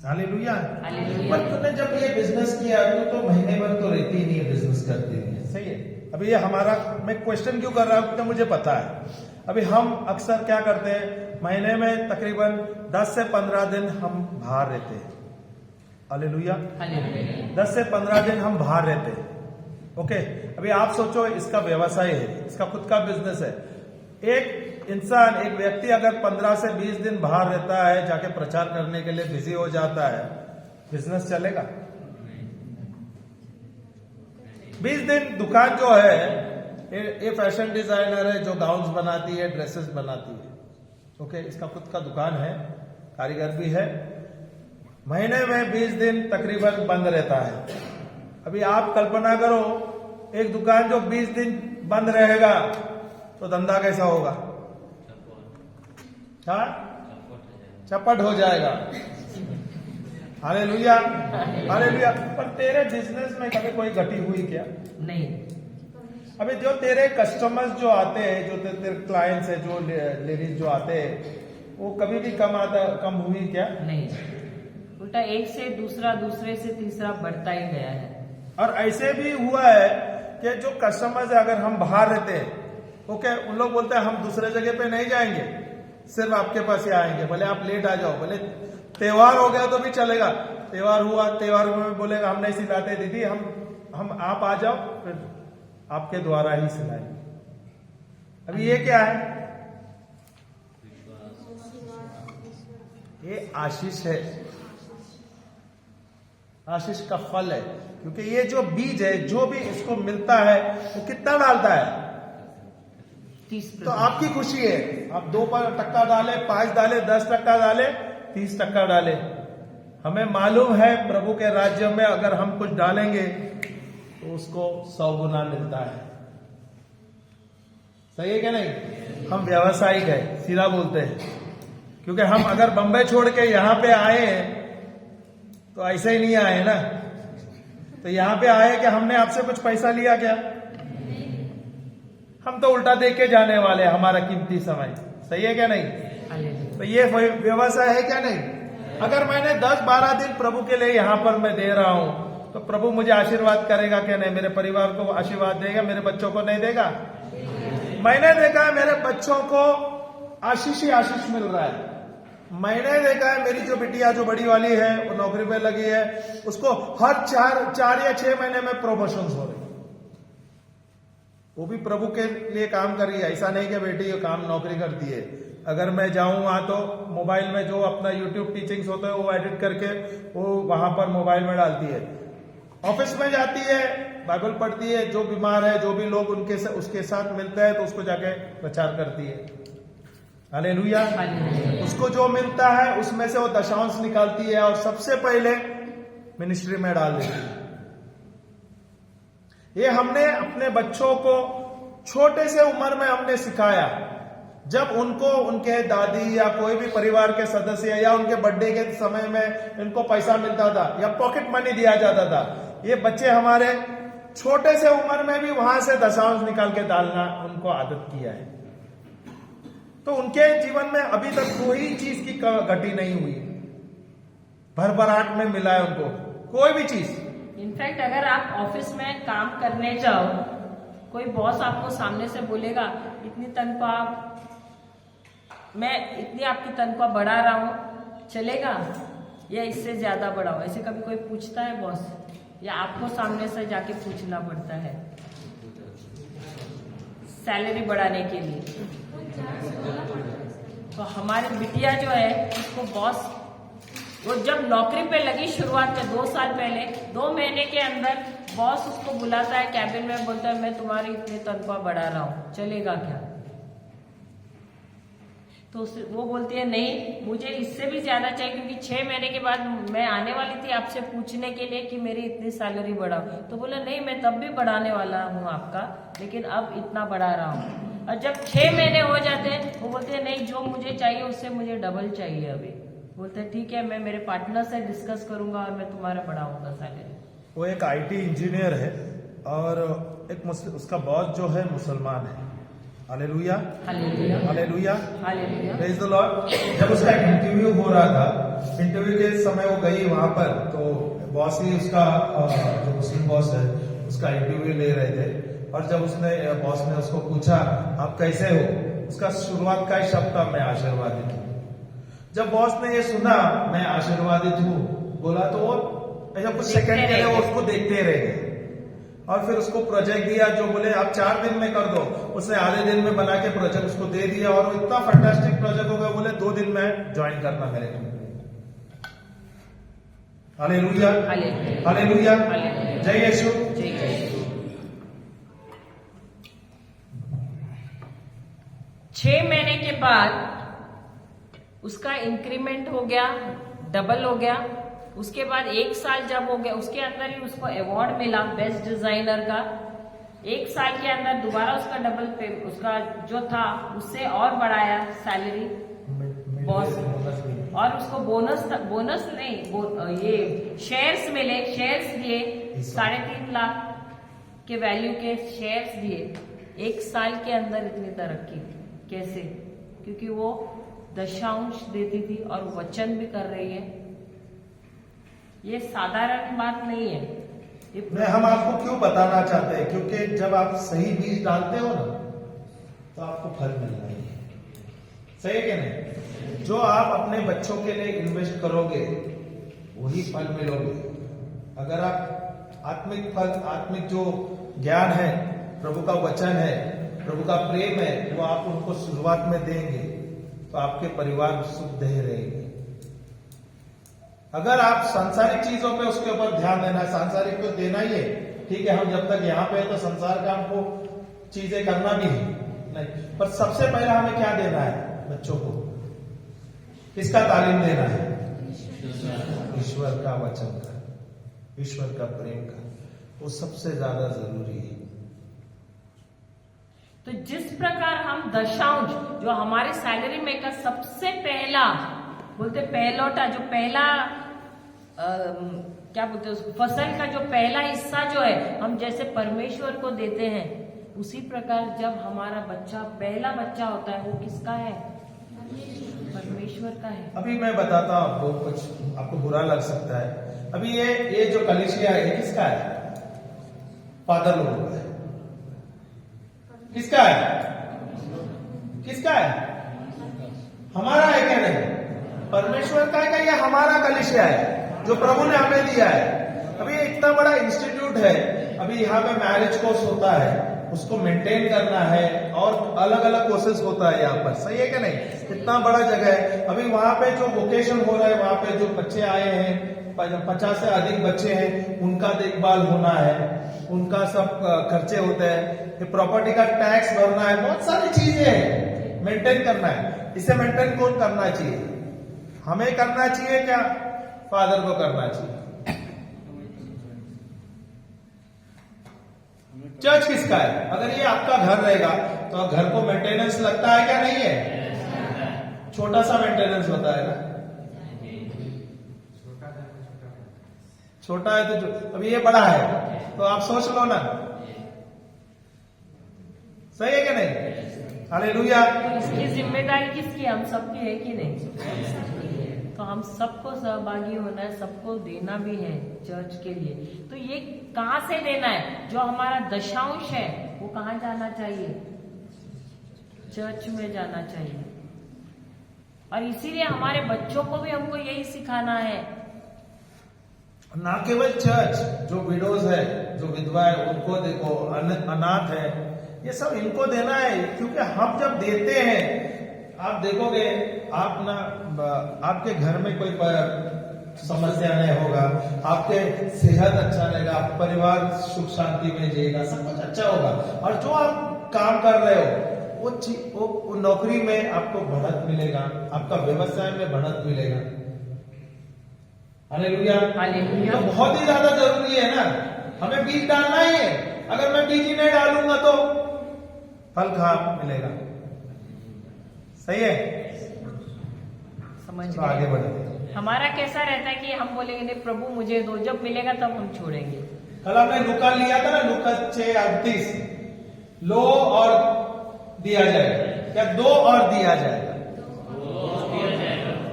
Hallelujah, hallelujah. पर तूने जब ये बिजनेस किया तो महीने भर तो रहती ही नहीं है, बिजनेस करती नहीं है। सही है। अभी ये हमारा, मैं क्वेश्चन क्यों कर रहा हूं? क्योंकि मुझे पता है अभी हम अक्सर क्या करते हैं, महीने में तकरीबन 10 से 15 दिन हम बाहर रहते हैं। हालेलुया, 10 10 से 15 दिन हम बाहर रहते हैं। ओके, अभी आप सोचो इसका व्यवसाय है, इसका खुद का बिजनेस है। एक इंसान, एक व्यक्ति अगर 15 से 20 दिन बाहर रहता है, जाके प्रचार करने के लिए बिजी हो जाता है, बिजनेस चलेगा? 20 दिन दुकान जो है, ये फैशन डिजाइनर है जो गाउन्स बनाती है, ड्रेसेस बनाती है, ओके, इसका खुद का दुकान है, कारीगर भी है। महीने में 20 दिन तकरीबन बंद रहता है। अभी आप कल्पना करो, एक दुकान जो 20 दिन बंद रहेगा तो धंधा कैसा होगा? हाँ, चपट हो जाएगा। Hallelujah, hallelujah. पर तेरे बिजनेस में कभी कोई घटी हुई क्या? नहीं। अभी जो तेरे कस्टमर्स जो आते हैं, जो तेरे क्लाइंट्स है, जो लेडीज जो आते हैं, वो कभी भी कम हुई क्या? नहीं, उल्टा एक से दूसरा, दूसरे से तीसरा बढ़ता ही गया है। और ऐसे भी हुआ है कि जो कस्टमर्स है, अगर हम बाहर रहते हैं, ओके, उन लोग बोलते हैं हम दूसरे जगह पे नहीं जाएंगे, सिर्फ आपके पास ही आएंगे, भले आप लेट आ जाओ, भले त्योहार हो गया तो भी चलेगा। त्योहार हुआ, त्योहार में बोलेगा हम नहीं सिलाते दीदी, हम आप आ जाओ, फिर आपके द्वारा ही सिलाएंगे। अभी ये क्या है? ये आशीष है, आशीष का फल है। क्योंकि ये जो बीज है, जो भी इसको मिलता है, वो कितना डालता है? 30%। तो आपकी खुशी है, आप 2% डाले, 5 डाले, 10% डाले, 30% डाले। हमें मालूम है प्रभु के राज्य में अगर हम कुछ डालेंगे तो उसको 100 गुना मिलता है। सही है क्या नहीं? हम व्यवसायिक है, सीधा बोलते हैं। क्योंकि हम अगर बंबई छोड़ के यहां पे आए हैं तो ऐसे ही नहीं आए ना, तो यहां पे आए कि हमने आपसे कुछ पैसा लिया क्या? हम तो उल्टा दे के जाने वाले हैं हमारा कीमती समय। सही है क्या नहीं? तो ये व्यवसाय है क्या नहीं? अगर मैंने 10-12 दिन प्रभु के लिए यहां पर मैं दे रहा हूं तो प्रभु मुझे आशीर्वाद करेगा क्या नहीं? मेरे परिवार को आशीर्वाद देगा, मेरे बच्चों को नहीं देगा? मैंने देखा है मेरे बच्चों को आशीष ही आशीष मिल रहा है। मैंने देखा है मेरी जो बिटिया जो बड़ी वाली है वो नौकरी पे लगी है, उसको हर 4 या 6 महीने में प्रमोशन हो रही है। वो भी प्रभु के लिए काम कर रही है। ऐसा नहीं कि बेटी ये काम नौकरी करती है। अगर मैं जाऊं वहां तो मोबाइल में जो अपना यूट्यूब टीचिंग्स होता है वो एडिट करके वो वहां पर मोबाइल में डालती है। ऑफिस में जाती है, बाइबल पढ़ती है, जो बीमार है, जो भी लोग उसके साथ मिलते हैं तो उसको जाके प्रचार करती है। हालेलुया। उसको जो मिलता है उसमें से वो दशांश निकालती है और सबसे पहले मिनिस्ट्री में डाल देती है। ये हमने अपने बच्चों को छोटे से उम्र में हमने सिखाया। जब उनको उनके दादी या कोई भी परिवार के सदस्य या उनके बर्थडे के समय में इनको पैसा मिलता था या पॉकेट मनी दिया जाता था, ये बच्चे हमारे छोटे से उम्र में भी वहां से दशांश निकाल के डालना उनको आदत किया है। तो उनके जीवन में अभी तक कोई चीज की घटी नहीं हुई, भरभराट में मिला है उनको कोई भी चीज। इनफैक्ट अगर आप ऑफिस में काम करने जाओ, कोई बॉस आपको सामने से बोलेगा इतनी तनख्वाह, मैं इतनी आपकी तनख्वाह बढ़ा रहा हूं, चलेगा या इससे ज्यादा बढ़ाओ? ऐसे कभी कोई पूछता है बॉस, या आपको सामने से जाके पूछना पड़ता है सैलरी बढ़ाने के लिए? तो हमारी बिटिया जो है उसको बॉस, वो जब नौकरी पे लगी शुरुआत में 2 साल पहले, 2 महीने के अंदर बॉस उसको बुलाता है कैबिन में, बोलता है मैं तुम्हारी इतनी तनख्वाह बढ़ा रहा हूं, चलेगा क्या? तो वो बोलती है नहीं, मुझे इससे भी ज्यादा चाहिए, क्योंकि 6 महीने के बाद मैं आने वाली थी आपसे पूछने के लिए कि मेरी इतनी सैलरी बढ़ाओ। तो बोला नहीं, मैं तब भी बढ़ाने वाला हूँ आपका, लेकिन अब इतना बढ़ा रहा हूँ। और जब 6 महीने हो जाते हैं वो बोलते हैं नहीं, जो मुझे चाहिए उससे मुझे डबल चाहिए अभी। बोलते हैं ठीक है, मैं मेरे पार्टनर से डिस्कस करूंगा और मैं तुम्हारा बढ़ाऊंगा सैलरी। वो एक IT इंजीनियर है और एक उसका बॉस जो है मुसलमान है। Hallelujah, hallelujah, hallelujah, hallelujah, praise the Lord. जब उसका इंटरव्यू हो रहा था, इंटरव्यू के समय वो गई वहां पर, तो बॉस ही उसका जो मुस्लिम बॉस है उसका इंटरव्यू ले रहे थे। और जब बॉस ने उसको पूछा आप कैसे हो, उसका शुरुआत का शब्द था मैं आशीर्वादित हूँ। जब बॉस ने ये सुना मैं आशीर्वादित हूँ बोला तो वो ऐसा कुछ सेकंड के लिए वो उसको देखते रह गए। और फिर उसको प्रोजेक्ट दिया, जो बोले आप 4 दिन में कर दो, उसने आधे दिन में बना के प्रोजेक्ट उसको दे दिया, और वो इतना फैंटास्टिक प्रोजेक्ट हो गया, बोले 2 दिन में ज्वाइन करना मेरे कंपनी। हालेलुया, हालेलुया, जय यीशु। जय यीशु। 6 महीने के बाद उसका इंक्रीमेंट हो गया, डबल हो गया। उसके बाद 1 साल जब हो गया, उसके अंदर ही उसको अवार्ड मिला बेस्ट डिजाइनर का। 1 साल के अंदर दोबारा उसका डबल पे, उसका जो था उससे और बढ़ाया सैलरी बॉस, और उसको बोनस नहीं, ये शेयर्स मिले, शेयर्स दिए, 3.5 लाख के वैल्यू के शेयर्स दिए। 1 साल के अंदर इतनी तरक्की कैसे? क्योंकि वो दशांश देती थी और वचन भी कर रही है। ये साधारण बात नहीं है। नहीं, हम आपको क्यों बताना चाहते हैं, क्योंकि जब आप सही बीज डालते हो ना तो आपको फल मिलना है। सही है कि नहीं? जो आप अपने बच्चों के लिए इन्वेस्ट करोगे वही फल मिलोगे। अगर आप आत्मिक फल, आत्मिक जो ज्ञान है, प्रभु का वचन है, प्रभु का प्रेम है, वो आप उनको शुरुआत में देंगे तो आपके परिवार सुख दे रहेंगे। अगर आप सांसारिक चीजों पे उसके ऊपर ध्यान देना है, सांसारिक तो देना ही है, ठीक है, हम जब तक यहाँ पे है तो संसार का हमको चीजें करना भी है नहीं, पर सबसे पहला हमें क्या देना है? बच्चों को किसका तालीम देना है? ईश्वर का वचन का, ईश्वर का प्रेम का, वो सबसे ज्यादा जरूरी है। तो जिस प्रकार हम दशांश, जो हमारे सैलरी में का सबसे पहला बोलते पहलौटा, जो पहला क्या बोलते उस फसल का जो पहला हिस्सा जो है हम जैसे परमेश्वर को देते हैं, उसी प्रकार जब हमारा बच्चा पहला बच्चा होता है वो किसका है? परमेश्वर का है। अभी मैं बताता हूं आपको, कुछ आपको बुरा लग सकता है। अभी ये जो कलीसिया है ये किसका है? फादर लोगों का है। किसका है? किसका है? हमारा है क्या? नहीं, परमेश्वर का है क्या? ये हमारा कलीसिया है जो प्रभु ने हमें दिया है। अभी इतना बड़ा इंस्टीट्यूट है, अभी यहाँ पे मैरिज कोर्स होता है, उसको मेंटेन करना है, और अलग अलग कोर्सेज होता है यहाँ पर। सही है क्या नहीं? इतना बड़ा जगह है। अभी वहां पे जो वोकेशन हो रहा है, वहां पे जो बच्चे आए हैं, 50 से अधिक बच्चे हैं, उनका देखभाल होना है, उनका सब खर्चे होते हैं, प्रॉपर्टी का टैक्स भरना है, बहुत सारी चीजें हैं, मेंटेन करना है। इसे मेंटेन कौन करना चाहिए? हमें करना चाहिए क्या फादर को करना चाहिए? चर्च किसका है? अगर ये आपका घर रहेगा तो घर को मेंटेनेंस लगता है क्या? नहीं है, छोटा सा मेंटेनेंस होता है ना, छोटा है तो अभी ये बड़ा है, तो आप सोच लो ना। सही है क्या नहीं? हालेलुया। तो इसकी जिम्मेदारी किसकी? हम सबकी है कि नहीं? तो हम सबको सहभागी होना है, सबको देना भी है चर्च के लिए। तो ये कहाँ से देना है? जो हमारा दशांश है वो कहाँ जाना चाहिए? चर्च में जाना चाहिए। और इसीलिए हमारे बच्चों को भी हमको यही सिखाना है। ना केवल चर्च, जो विडोज है, जो विधवा है, उनको देखो, अनाथ है, ये सब इनको देना है। क्योंकि हम जब देते हैं, आप देखोगे, आप ना, आपके घर में कोई समस्या नहीं होगा, आपके सेहत अच्छा रहेगा, परिवार सुख शांति में जिएगा, सब कुछ अच्छा होगा। और जो आप काम कर रहे हो वो नौकरी में आपको बढ़त मिलेगा, आपका व्यवसाय में बढ़त मिलेगा। Hallelujah, hallelujah. तो बहुत ही ज्यादा जरूरी है ना, हमें बीज डालना ही है। अगर मैं बीज ही नहीं डालूंगा तो फल कहाँ मिलेगा? सही है, समझ तो आगे बढ़ते। हमारा कैसा रहता है कि हम बोलेंगे नहीं प्रभु मुझे दो, जब मिलेगा तब हम छोड़ेंगे। कल हमने लूका लिया था ना, लूका 6:38, लो और दिया जाएगा, क्या? दो और दिया जाएगा।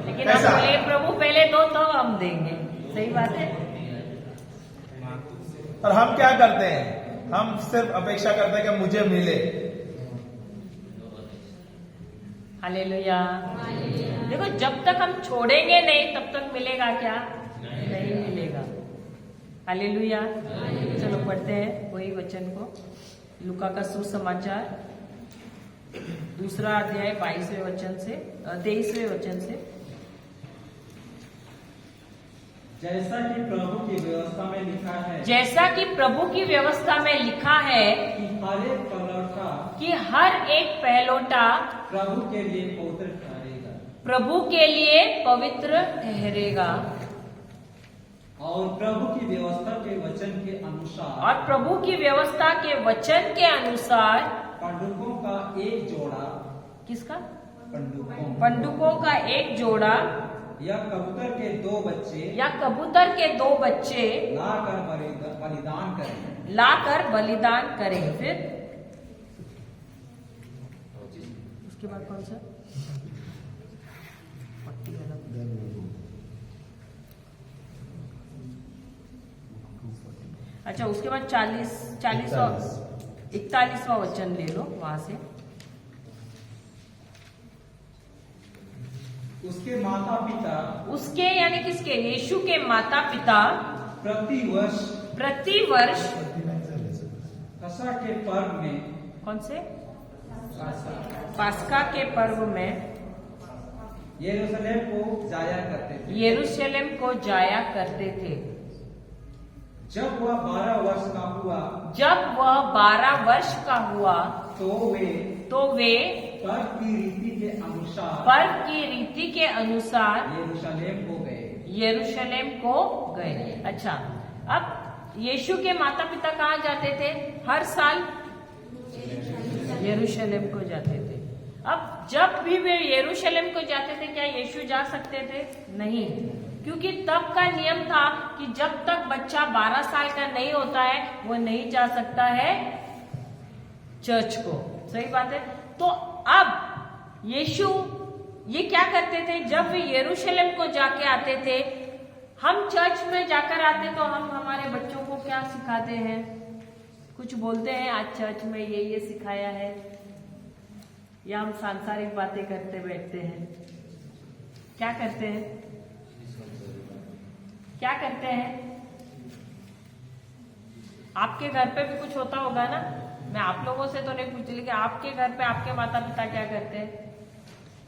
लेकिन हम बोले प्रभु पहले दो तो हम देंगे। सही बात है। और हम क्या करते हैं? हम सिर्फ अपेक्षा करते हैं कि मुझे मिले। हालेलुया। देखो, जब तक हम छोड़ेंगे नहीं तब तक मिलेगा क्या? नहीं मिलेगा। हालेलुया। चलो पढ़ते हैं वही वचन को, लूका का सुसमाचार 2 अध्याय 22वें वचन से 23वें वचन से। जैसा कि प्रभु की व्यवस्था में लिखा है, जैसा कि प्रभु की व्यवस्था में लिखा है कि हर एक पलौठा कि हर एक पहलोटा प्रभु के लिए पवित्र ठहरेगा, प्रभु के लिए पवित्र ठहरेगा, और प्रभु की व्यवस्था के वचन के अनुसार, और प्रभु की व्यवस्था के वचन के अनुसार पंडुकों का एक जोड़ा, किसका? पंडुकों पंडुकों का एक जोड़ा या कबूतर के 2 बच्चे या कबूतर के 2 बच्चे लाकर बलिदान करें, लाकर बलिदान करें। फिर उसके बाद कौन सा? अच्छा, उसके बाद 41वां वचन ले लो वहां से। उसके माता पिता, उसके यानी किसके? यीशु के माता पिता प्रतिवर्ष फसह के पर्व में, कौन से? पास्का के पर्व में यरूशलेम को जाया करते थे। यरूशलेम को जाया करते थे। जब वह 12 वर्ष का हुआ, जब वह 12 वर्ष का हुआ तो वे पर्व की रीति के अनुसार, यरूशलेम को गए। अच्छा, अब यीशु के माता पिता कहाँ जाते थे? हर साल यरूशलेम को जाते थे। अब जब भी वे यरूशलेम को जाते थे, क्या यीशु जा सकते थे? नहीं, क्योंकि तब का नियम था कि जब तक बच्चा 12 साल का नहीं होता है वो नहीं जा सकता है चर्च को। सही बात है। तो अब यीशु ये क्या करते थे? जब वे यरूशलेम को जाके आते थे, हम चर्च में जाकर आते तो हम हमारे बच्चों को क्या सिखाते हैं? कुछ बोलते हैं आज चर्च में ये सिखाया है, या हम सांसारिक बातें करते बैठते हैं। क्या करते हैं? क्या करते हैं? आपके घर पे भी कुछ होता होगा ना। मैं आप लोगों से तो नहीं पूछ रही, लेकिन आपके घर पे आपके माता पिता क्या करते हैं?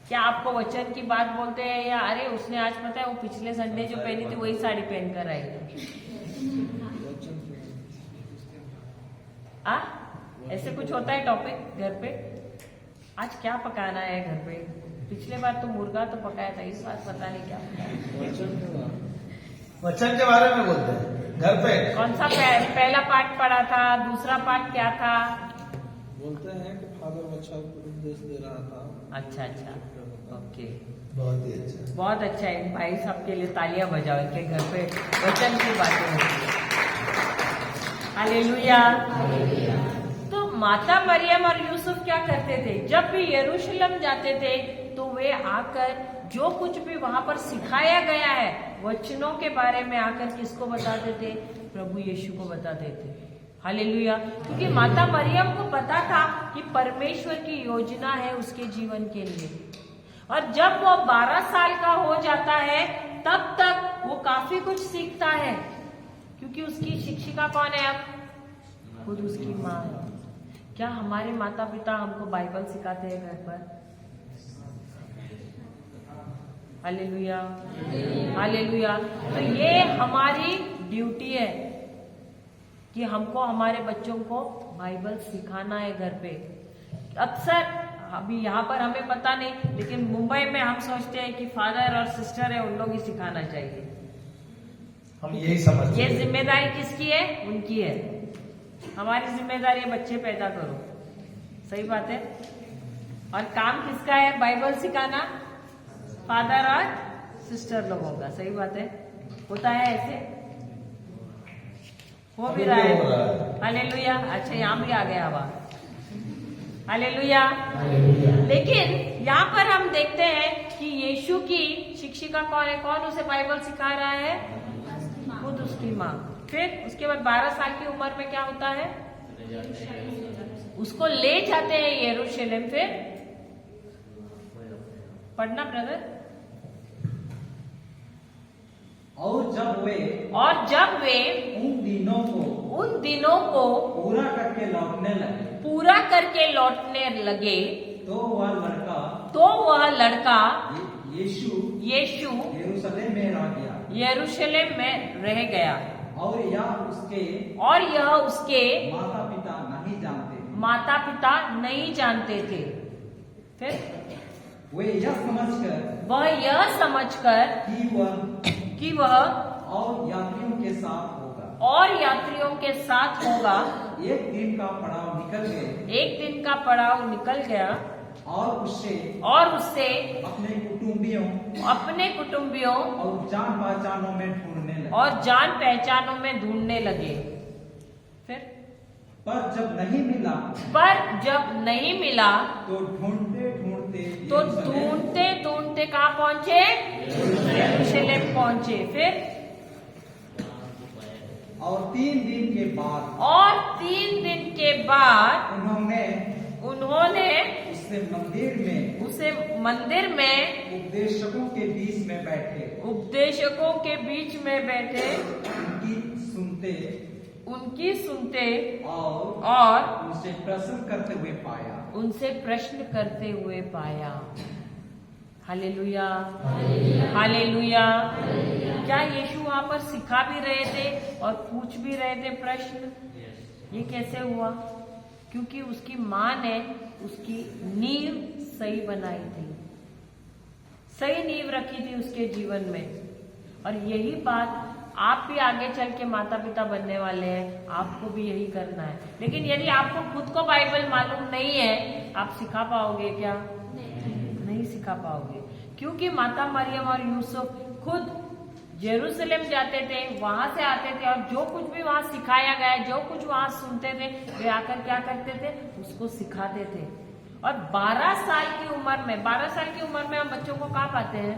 क्या आपको वचन की बात बोलते हैं, या अरे उसने आज पता है वो पिछले संडे जो पहनी थी वही साड़ी पहन कर आई आ? ऐसे कुछ होता है टॉपिक घर पे? आज क्या पकाना है घर पे? पिछले बार तो मुर्गा तो पकाया था, इस बार पता नहीं क्या पकाया। वचन के बारे में बोलते हैं घर पे। कौन सा पहला पाठ पढ़ा था? दूसरा पाठ क्या था? बोलते हैं कि फादर अच्छा उपदेश दे रहा था। अच्छा, ओके, बहुत ही अच्छा, बहुत अच्छा है। भाई साहब के लिए तालियां बजाओ, इनके घर पे वचन की बातें होती है। हालेलुया। तो माता मरियम और यूसुफ क्या करते थे? जब भी यरूशलेम जाते थे तो वे आकर जो कुछ भी वहां पर सिखाया गया है वचनों के बारे में आकर किसको बताते थे? प्रभु यीशु को बताते थे। हालेलुया। क्योंकि माता मरियम को पता था कि परमेश्वर की योजना है उसके जीवन के लिए, और जब वो 12 साल का हो जाता है तब तक वो काफी कुछ सीखता है, क्योंकि उसकी शिक्षिका कौन है? अब खुद उसकी माँ है। क्या हमारे माता पिता हमको बाइबल सिखाते हैं घर पर? Hallelujah, hallelujah. तो ये हमारी ड्यूटी है कि हमको हमारे बच्चों को बाइबल सिखाना है घर पे। अक्सर अभी यहाँ पर हमें पता नहीं, लेकिन मुंबई में हम सोचते हैं कि फादर और सिस्टर है, उन लोग ही सिखाना चाहिए। हम यही समझते हैं। ये जिम्मेदारी किसकी है? उनकी है। हमारी जिम्मेदारी है बच्चे पैदा करो। सही बात है। और काम किसका है? बाइबल सिखाना, फादर और सिस्टर लोगों का। सही बात है। होता है ऐसे, हो भी रहा है। हालेलुया। अच्छा, यहाँ भी आ गया आवाज। हालेलुया। लेकिन यहाँ पर हम देखते हैं कि यीशु की शिक्षिका कौन है? कौन उसे बाइबल सिखा रहा है? खुद उसकी माँ। फिर उसके बाद 12 साल की उम्र में क्या होता है? उसको ले जाते हैं यरूशलेम। फिर पढ़ना ब्रदर। और जब वे उन उन दिनों को पूरा करके लौटने लगे, पूरा करके लौटने लगे, तो वह लड़का यीशु यीशु यरूशलेम में रह गया, यरूशलेम में रह गया और यह उसके माता पिता नहीं जानते थे। फिर वह यह समझकर कि वह और यात्रियों के साथ होगा एक दिन का पड़ाव निकल गया और उससे अपने कुटुंबियों और जान पहचानों में ढूंढने लगे। फिर पर जब नहीं मिला तो ढूंढते कहाँ पहुंचे? यरूशलेम पहुंचे। फिर और 3 दिन के बाद उन्होंने उसे मंदिर में उपदेशकों के बीच में बैठे उनकी सुनते और उनसे प्रश्न करते हुए पाया। Hallelujah, hallelujah. क्या यीशु वहां पर सिखा भी रहे थे और पूछ भी रहे थे प्रश्न? ये कैसे हुआ? क्योंकि उसकी माँ ने उसकी नींव सही बनाई थी, सही नींव रखी थी उसके जीवन में। और यही बात आप भी आगे चल के माता पिता बनने वाले हैं, आपको भी यही करना है। लेकिन यदि आपको खुद को बाइबल मालूम नहीं है, आप सिखा पाओगे क्या? नहीं सिखा पाओगे, क्योंकि माता मरियम और यूसुफ खुद यरूशलेम जाते थे, वहां से आते थे और जो कुछ भी वहां सिखाया गया, जो कुछ वहां सुनते थे, वे आकर क्या करते थे? उसको सिखाते थे। और 12 साल की उम्र में हम बच्चों को कहाँ पाते हैं?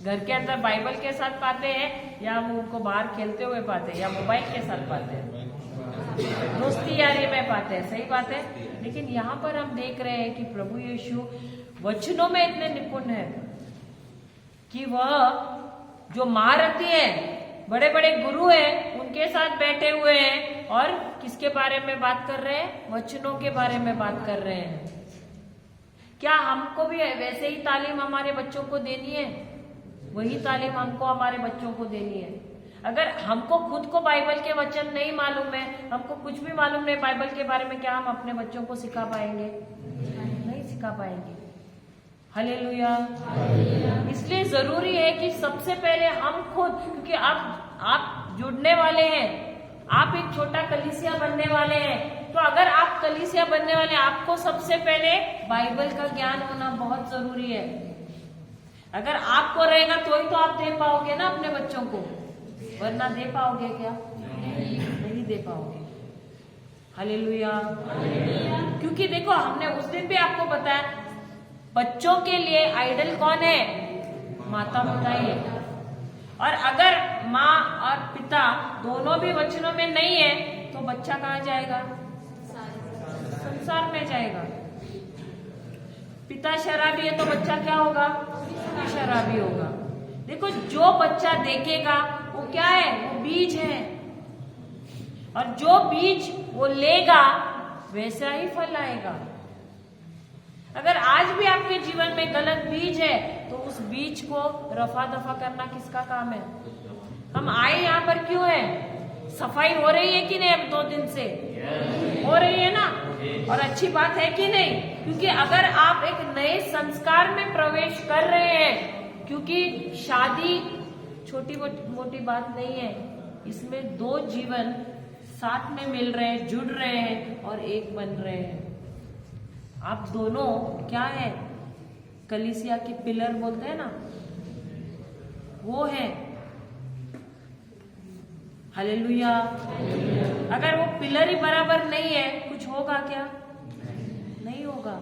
घर के अंदर बाइबल के साथ पाते हैं, या हम उनको बाहर खेलते हुए पाते हैं, या मोबाइल के साथ पाते हैं, दोस्ती यारी में पाते हैं। सही बात है। लेकिन यहाँ पर हम देख रहे हैं कि प्रभु यीशु वचनों में इतने निपुण है कि वह जो महारथी है, बड़े बड़े गुरु हैं, उनके साथ बैठे हुए हैं और किसके बारे में बात कर रहे हैं? वचनों के बारे में बात कर रहे हैं। क्या हमको भी वैसे ही तालीम हमारे बच्चों को देनी है? वही तालीम हमको हमारे बच्चों को देनी है। अगर हमको खुद को बाइबल के वचन नहीं मालूम है, हमको कुछ भी मालूम नहीं बाइबल के बारे में, क्या हम अपने बच्चों को सिखा पाएंगे? नहीं सिखा पाएंगे। हालेलुया। इसलिए जरूरी है कि सबसे पहले हम खुद, क्योंकि आप जुड़ने वाले हैं, आप एक छोटा कलीसिया बनने वाले हैं, तो अगर आप कलीसिया बनने वाले, आपको सबसे पहले बाइबल का ज्ञान होना बहुत जरूरी है। अगर आपको रहेगा तो ही तो आप दे पाओगे ना अपने बच्चों को, वरना दे पाओगे क्या? नहीं दे पाओगे। हालेलुया। क्योंकि देखो, हमने उस दिन भी आपको बताया, बच्चों के लिए आइडल कौन है? माता पिता ही है। और अगर माँ और पिता दोनों भी वचनों में नहीं है, तो बच्चा कहाँ जाएगा? संसार में जाएगा। पिता शराबी है तो बच्चा क्या होगा? शराबी होगा। देखो, जो बच्चा देखेगा वो क्या है? वो बीज है, और जो बीज वो लेगा वैसा ही फल आएगा। अगर आज भी आपके जीवन में गलत बीज है, तो उस बीज को रफा दफा करना किसका काम है? हम आए यहाँ पर क्यों है? सफाई हो रही है कि नहीं? अब 2 दिन से हो रही है ना, और अच्छी बात है कि नहीं? क्योंकि अगर आप एक नए संस्कार में प्रवेश कर रहे हैं, क्योंकि शादी छोटी मोटी बात नहीं है, इसमें 2 जीवन साथ में मिल रहे हैं, जुड़ रहे हैं और एक बन रहे हैं। आप दोनों क्या है? कलीसिया के पिलर बोलते हैं ना, वो है। हालेलुया। अगर वो पिलर ही बराबर नहीं है, कुछ होगा क्या? नहीं होगा।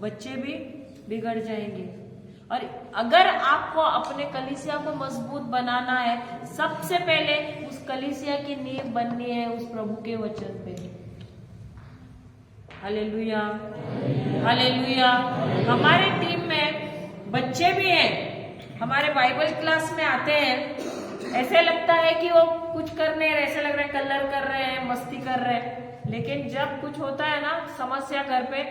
बच्चे भी बिगड़ जाएंगे। और अगर आपको अपने कलीसिया को मजबूत बनाना है, सबसे पहले उस कलीसिया की नींव बननी है उस प्रभु के वचन पे। Hallelujah, hallelujah. हमारे टीम में बच्चे भी हैं, हमारे बाइबल क्लास में आते हैं, ऐसे लगता है कि वो कुछ कर नहीं रहे, ऐसे लग रहा है कलर कर रहे हैं, मस्ती कर रहे हैं। लेकिन जब कुछ होता है ना समस्या घर पे,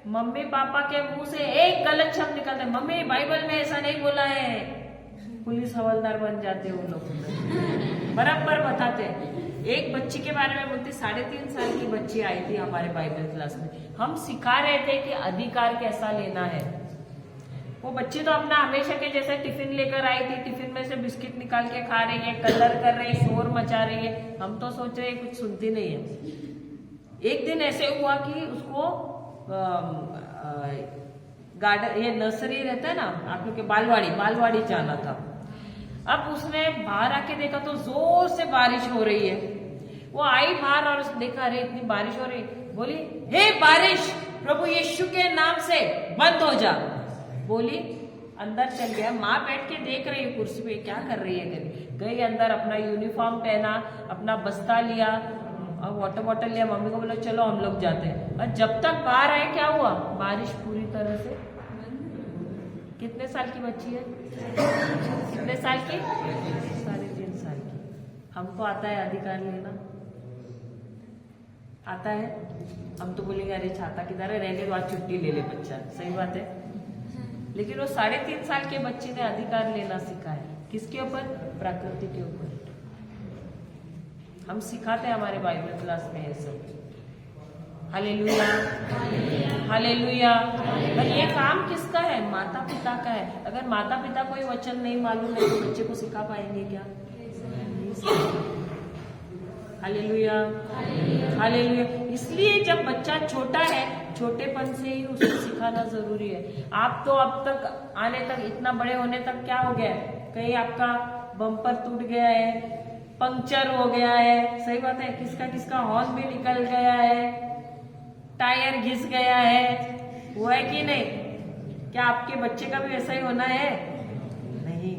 मम्मी पापा के मुंह से एक गलत शब्द निकलता है, मम्मी बाइबल में ऐसा नहीं बोला है, पुलिस हवलदार बन जाते हैं वो लोग, बराबर बताते हैं। एक बच्ची के बारे में बोलते, 3.5 साल की बच्ची आई थी हमारे बाइबल क्लास में, हम सिखा रहे थे कि अधिकार कैसा लेना है। वो बच्ची तो अपना हमेशा के जैसे टिफिन लेकर आई थी, टिफिन में से बिस्किट निकाल के खा रही है, कलर कर रही है, शोर मचा रही है। हम तो सोच रहे कुछ सुनती नहीं है। एक दिन ऐसे हुआ कि उसको गार्डन, ये नर्सरी रहता है ना आप लोग के, बालवाड़ी जाना था। अब उसने बाहर आके देखा तो जोर से बारिश हो रही है। वो आई बाहर और देखा, अरे इतनी बारिश हो रही, बोली हे बारिश, प्रभु यीशु के नाम से बंद हो जा। बोली, अंदर चल गया। माँ बैठ के देख रही है कुर्सी पे, क्या कर रही है। गई अंदर, अपना यूनिफॉर्म पहना, अपना बस्ता लिया और वाटर बॉटल लिया, मम्मी को बोला चलो हम लोग जाते हैं। और जब तक बाहर आए क्या हुआ, बारिश पूरी तरह से। कितने साल की बच्ची है, कितने साल की, 3.5 साल की। हमको आता है अधिकार लेना, आता है। हम तो बोलेंगे अरे छाता किधर है, रहने दो आज छुट्टी ले ले बच्चा, सही बात है। लेकिन वो 3.5 साल के बच्चे ने अधिकार लेना सीखा है, किसके ऊपर, प्रकृति के ऊपर। हम सिखाते हैं हमारे बाइबल क्लास में ये सब। Hallelujah, hallelujah. पर ये काम किसका है, माता पिता का है। अगर माता पिता को ये वचन नहीं मालूम है तो बच्चे को सिखा पाएंगे क्या? Hallelujah, hallelujah. इसलिए जब बच्चा छोटा है, छोटेपन से ही उसको सिखाना जरूरी है। आप तो अब तक आने तक, इतना बड़े होने तक क्या हो गया है, कहीं आपका बम्पर टूट गया है, पंक्चर हो गया है, सही बात है, किसका किसका हॉर्न भी निकल गया है, टायर घिस गया है, हुआ है कि नहीं? क्या आपके बच्चे का भी ऐसा ही होना है? नहीं,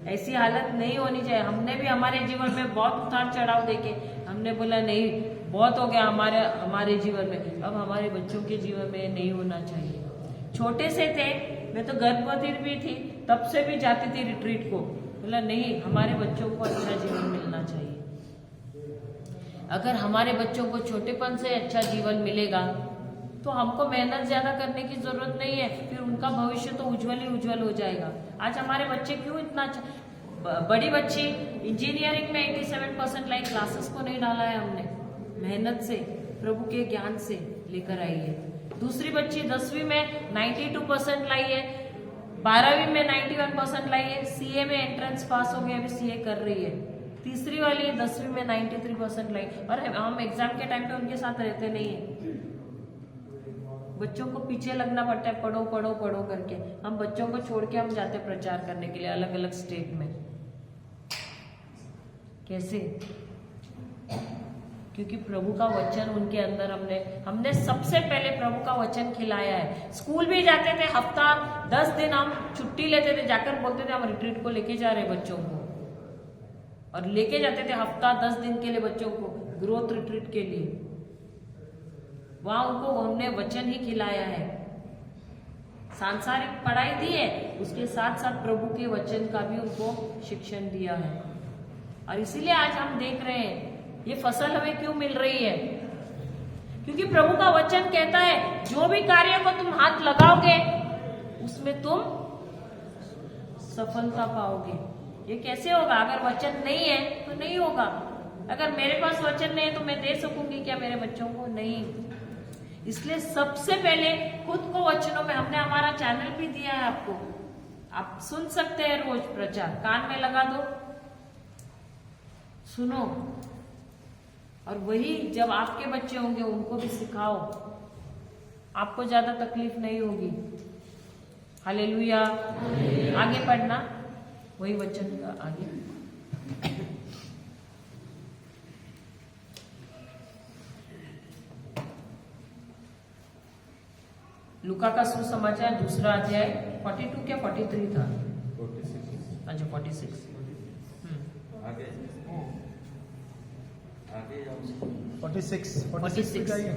ऐसी हालत नहीं होनी चाहिए। हमने भी हमारे जीवन में बहुत उतार चढ़ाव देखे, हमने बोला नहीं बहुत हो गया हमारे जीवन में, अब हमारे बच्चों के जीवन में नहीं होना चाहिए। छोटे से थे, मैं तो गर्भवती भी थी, तब से भी जाती थी रिट्रीट को, बोला नहीं हमारे बच्चों को अच्छा जीवन मिलना चाहिए। अगर हमारे बच्चों को छोटेपन से अच्छा जीवन मिलेगा तो हमको मेहनत ज्यादा करने की जरूरत नहीं है, फिर उनका भविष्य तो उज्जवल ही उज्जवल हो जाएगा। आज हमारे बच्चे क्यों इतना अच्छा, बड़ी बच्ची इंजीनियरिंग में 87% लाई, क्लासेस को नहीं डाला है हमने, मेहनत से प्रभु के ज्ञान से लेकर आई है। दूसरी बच्ची 10वीं में 92% लाई है, 12वीं में 91% लाई है, सीए में एंट्रेंस पास हो गया, अभी सीए कर रही है। तीसरी वाली 10वीं में 93% लाई, और हम एग्जाम के टाइम पे उनके साथ रहते नहीं है। बच्चों को पीछे लगना पड़ता है, पढ़ो पढ़ो पढ़ो करके। हम बच्चों को छोड़ के हम जाते प्रचार करने के लिए अलग अलग स्टेट में। कैसे? क्योंकि प्रभु का वचन उनके अंदर हमने सबसे पहले प्रभु का वचन खिलाया है। स्कूल भी जाते थे, हफ्ता 10 दिन हम छुट्टी लेते थे, जाकर बोलते थे हम रिट्रीट को लेके जा रहे बच्चों को, और लेके जाते थे हफ्ता 10 दिन के लिए बच्चों को ग्रोथ रिट्रीट के लिए। वहां उनको हमने वचन ही खिलाया है, सांसारिक पढ़ाई दी है, उसके साथ साथ प्रभु के वचन का भी उनको शिक्षण दिया है। और इसीलिए आज हम देख रहे हैं ये फसल हमें क्यों मिल रही है, क्योंकि प्रभु का वचन कहता है जो भी कार्य को तुम हाथ लगाओगे उसमें तुम सफलता पाओगे। ये कैसे होगा? अगर वचन नहीं है तो नहीं होगा। अगर मेरे पास वचन नहीं है तो मैं दे सकूंगी क्या मेरे बच्चों को? नहीं। इसलिए सबसे पहले खुद को वचनों में, हमने हमारा चैनल भी दिया है आपको, आप सुन सकते हैं रोज प्रचार, कान में लगा दो, सुनो, और वही जब आपके बच्चे होंगे उनको भी सिखाओ, आपको ज्यादा तकलीफ नहीं होगी। हालेलुया। आगे पढ़ना वही वचन का आगे। लूका का सुसमाचार 2 अध्याय 42 क्या 43 था? 46। अच्छा 46। आगे आगे जाओ। 46 जाइए।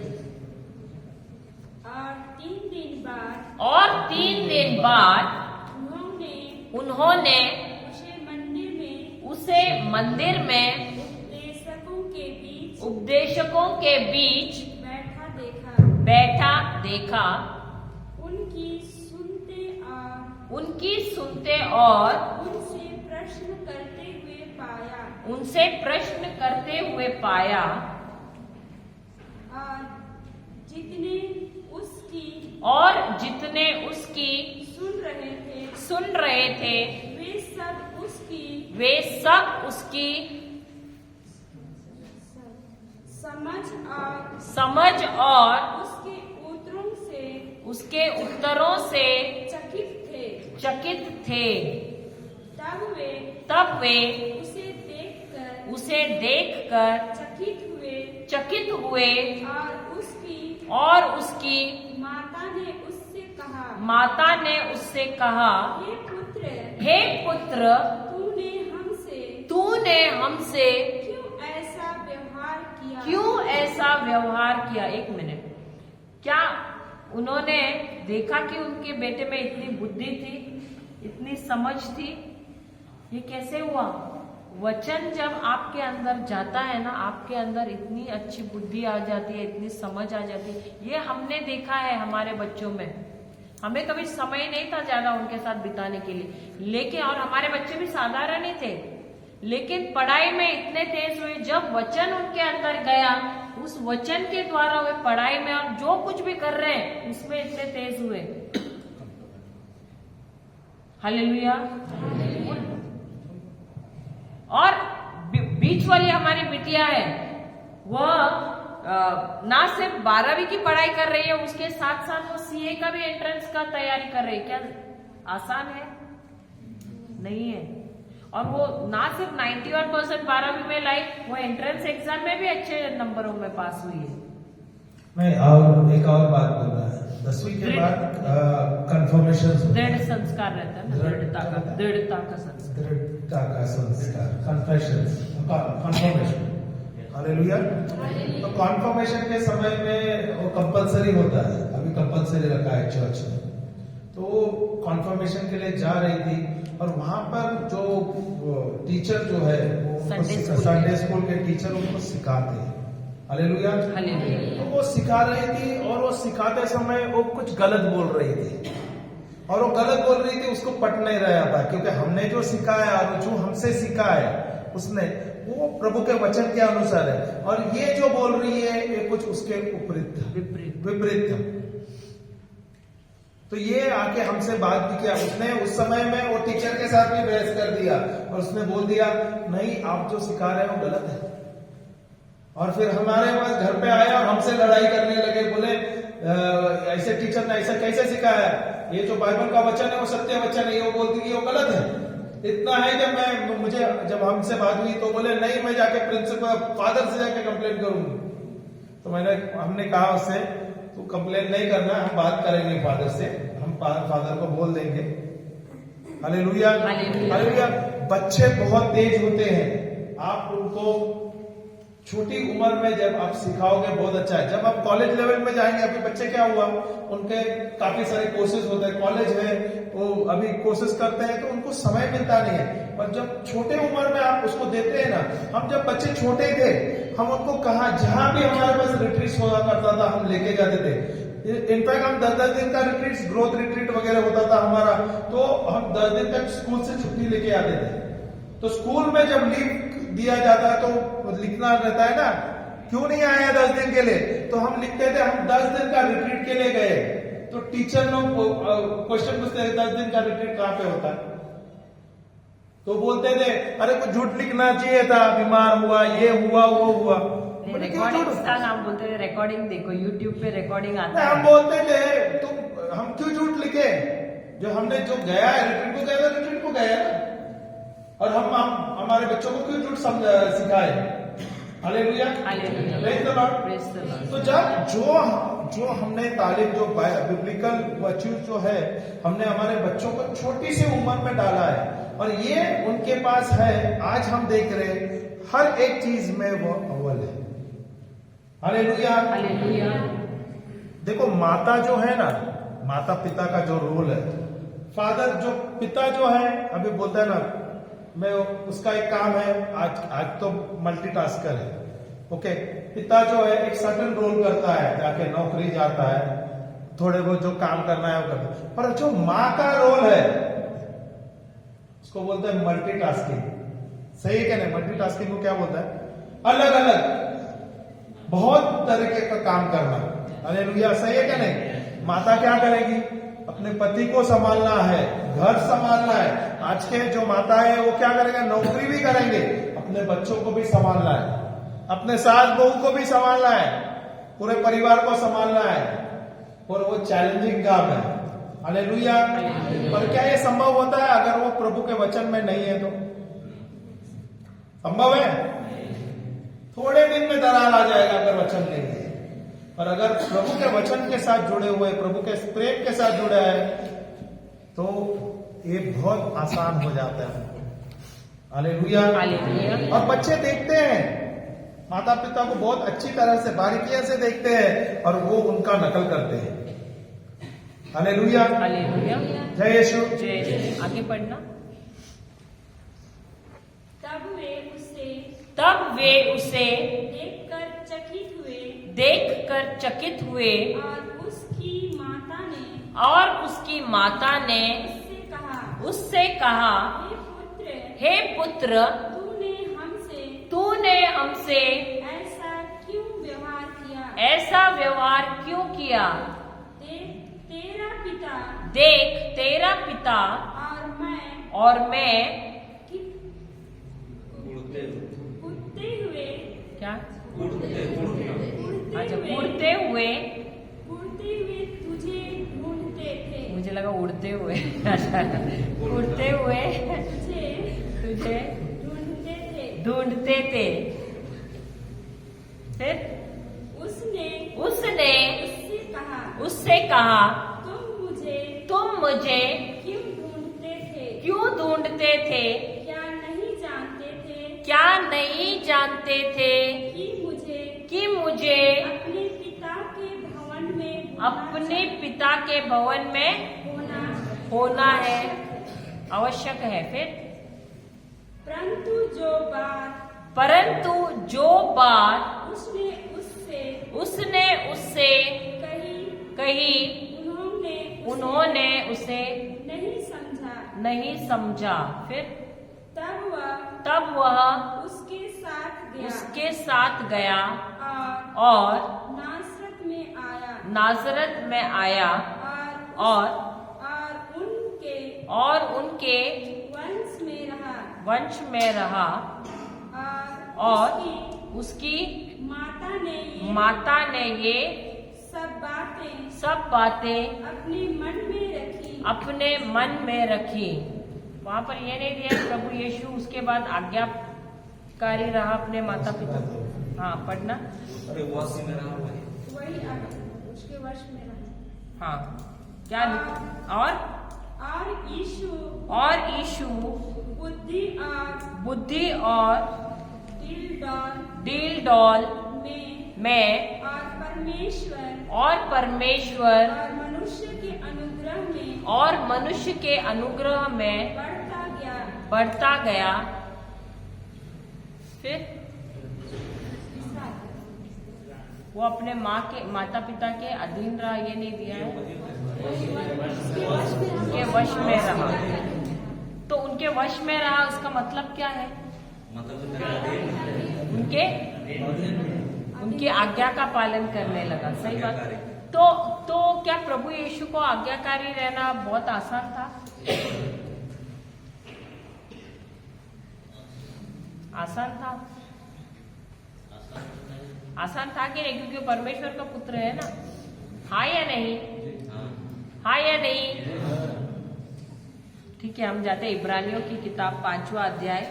और 3 दिन बाद उन्होंने उसे मंदिर में उस उनसे मंदिर में उपदेशकों के बीच बैठा देखा। उनकी सुनते और उनसे प्रश्न करते हुए पाया। और जितने उसकी सुन रहे थे वे सब उसकी समझ और उसके उत्तरों से चकित थे। तब वे उसे देखकर चकित हुए और उसकी माता ने उससे कहा, हे पुत्र, तूने हमसे क्यों ऐसा व्यवहार किया। एक मिनट, क्या उन्होंने देखा कि उनके बेटे में इतनी बुद्धि थी, इतनी समझ थी? ये कैसे हुआ? वचन जब आपके अंदर जाता है ना, आपके अंदर इतनी अच्छी बुद्धि आ जाती है, इतनी समझ आ जाती है। ये हमने देखा है हमारे बच्चों में। हमें कभी समय नहीं था ज्यादा उनके साथ बिताने के लिए, लेकिन और हमारे बच्चे भी साधारण ही थे, लेकिन पढ़ाई में इतने तेज हुए। जब वचन उनके अंदर गया, उस वचन के द्वारा वे पढ़ाई में और जो कुछ भी कर रहे हैं उसमें इतने तेज हुए। हालेलुया। और बीच वाली हमारी बिटिया है, वह ना सिर्फ 12वीं की पढ़ाई कर रही है, उसके साथ साथ वो सीए का भी एंट्रेंस का तैयारी कर रही है। क्या आसान है? नहीं है। और वो ना सिर्फ 91% 12वीं में लाई, वो एंट्रेंस एग्जाम में भी अच्छे नंबरों में पास हुई है। मैं और एक और बात बोल रहा है, 10वीं के बाद कंफर्मेशन दृढ़ संस्कार रहता है ना, दृढ़ता का संस्कार, कन्फर्मेशन। हालेलुया। तो कॉन्फर्मेशन के समय में वो कंपलसरी होता है, अभी कंपलसरी रखा है चर्च में। तो वो कॉन्फर्मेशन के लिए जा रही थी और वहां पर जो टीचर जो है वो संडे स्कूल के टीचर उनको सिखाते हैं। हालेलुया। तो वो सिखा रही थी और वो सिखाते समय वो कुछ गलत बोल रही थी, और वो गलत बोल रही थी, उसको पट नहीं रहा था, क्योंकि हमने जो सिखाया और जो हमसे सिखा है उसने वो प्रभु के वचन के अनुसार है, और ये जो बोल रही है ये कुछ उसके विपरीत था। तो ये आके हमसे बात भी किया उसने। उस समय में वो टीचर के साथ भी बहस कर दिया और उसने बोल दिया, नहीं आप जो सिखा रहे हो गलत है। और फिर हमारे पास घर पे आया और हमसे लड़ाई करने लगे, बोले ऐसे टीचर ने ऐसा कैसे सिखाया, ये जो बाइबल का वचन है वो सत्य वचन है, वो बोलती है वो गलत है। इतना है कि जब हमसे बात हुई तो बोले नहीं, मैं जाके प्रिंसिपल फादर से जाके कंप्लेंट करूंगी। तो हमने कहा उससे, तू कंप्लेंट नहीं करना, हम बात करेंगे फादर से, हम फादर को बोल देंगे। हालेलुया। हालेलुया। बच्चे बहुत तेज होते हैं, आप उनको छोटी उम्र में जब आप सिखाओगे बहुत अच्छा है। जब आप कॉलेज लेवल में जाएंगे, अभी बच्चे क्या हुआ, उनके काफी सारे कोर्सेज होते हैं, कॉलेज है, वो अभी कोर्सेज करते हैं तो उनको समय मिलता नहीं है। पर जब छोटे उम्र में आप उसको देते हैं ना, हम जब बच्चे छोटे थे हम उनको कहा, जहां भी हमारे पास रिट्रीट हुआ करता था हम लेके जाते थे। इनफैक्ट हम 10-10 दिन का रिट्रीट, ग्रोथ रिट्रीट वगैरह होता था हमारा, तो हम 10 दिन तक स्कूल से छुट्टी लेके आते थे। तो स्कूल में जब लीव दिया जाता है तो लिखना रहता है ना, क्यों नहीं आया 10 दिन के लिए, तो हम लिखते थे हम 10 दिन का रिट्रीट के लिए गए। तो टीचर लोग क्वेश्चन पूछते थे 10 दिन का रिट्रीट कहां पे होता है, तो बोलते थे अरे कुछ झूठ लिखना चाहिए था, बीमार हुआ, ये हुआ, वो हुआ। रिकॉर्डिंग का नाम बोलते थे, रिकॉर्डिंग देखो यूट्यूब पे रिकॉर्डिंग आता है। हम बोलते थे तुम हम क्यों झूठ लिखे, जो हमने जो गया है रिट्रीट को गया, रिट्रीट को गया ना, और हम हमारे बच्चों को क्यों झूठ सिखाए। हालेलुया। Praise the Lord. तो जब जो हमने तालीम, जो बिब्लिकल वर्च्यूज जो है, हमने हमारे बच्चों को छोटी सी उम्र में डाला है और ये उनके पास है। आज हम देख रहे हैं हर एक चीज में वो अव्वल है। हालेलुया। हालेलुया। देखो माता जो है ना, माता पिता का जो रोल है, फादर जो पिता जो है, अभी बोलता है ना मैं उसका एक काम है, आज तो मल्टीटास्कर है। ओके, पिता जो है एक सर्टन रोल करता है, जाके नौकरी जाता है, थोड़े बहुत जो काम करना है वो करता है, पर जो माँ का रोल है उसको बोलते हैं मल्टीटास्किंग। सही है क्या नहीं? मल्टीटास्किंग को क्या बोलता है? अलग अलग बहुत तरीके का काम करना। हालेलुया, सही है क्या नहीं? माता क्या करेगी? अपने पति को संभालना है, घर संभालना है। आज के जो माता है वो क्या करेंगे? नौकरी भी करेंगे, अपने बच्चों को भी संभालना है, अपने सास बहू को भी संभालना है, पूरे परिवार को संभालना है, और वो चैलेंजिंग काम है। हालेलुया। पर क्या ये संभव होता है अगर वो प्रभु के वचन में नहीं है? तो संभव है? थोड़े दिन में दरार आ जाएगा अगर वचन नहीं है। पर अगर प्रभु के वचन के साथ जुड़े हुए, प्रभु के प्रेम के साथ जुड़ा है, तो ये बहुत आसान हो जाता है। हालेलुया। और बच्चे देखते हैं, माता पिता को बहुत अच्छी तरह से बारीकियां से देखते हैं और वो उनका नकल करते हैं। हालेलुया। हालेलुया। जय यीशु। जय। आगे पढ़ना। तब वे उसे देखकर चकित हुए और उसकी माता ने उससे कहा, हे पुत्र, तूने हमसे ऐसा व्यवहार क्यों किया? देख, तेरा पिता और मैं क्या अच्छा उड़ते हुए तुझे ढूंढते थे। मुझे लगा उड़ते हुए उड़ते हुए तुझे ढूंढते थे। फिर उसने उससे कहा, तुम मुझे क्यों ढूंढते थे? क्या नहीं जानते थे कि मुझे अपने पिता के भवन में होना है, आवश्यक है। फिर परंतु जो बात उसने उससे कही उन्होंने उसे नहीं समझा। फिर तब वह उसके साथ गया और नासरत में आया और उनके वंश में रहा और उसकी माता ने ये सब बातें अपने मन में रखी। वहां पर ये नहीं दिया प्रभु यीशु उसके बाद आज्ञाकारी रहा अपने माता पिता। हाँ, पढ़ना। अरे वश में रहा वही उसके वश में रहा। हाँ, क्या और यीशु बुद्धि और डील डॉल में और परमेश्वर और मनुष्य के अनुग्रह में बढ़ता गया। फिर वो अपने माता पिता के अधीन रहा, ये नहीं दिया है, उनके वश में रहा। तो उनके वश में रहा, उसका मतलब क्या है? उनकी आज्ञा का पालन करने लगा। सही बात। तो क्या प्रभु यीशु को आज्ञाकारी रहना बहुत आसान था? आसान था कि नहीं? क्योंकि परमेश्वर का पुत्र है ना। हाँ या नहीं? हाँ या नहीं? ठीक है, हम जाते हैं इब्रानियों की किताब 5वां अध्याय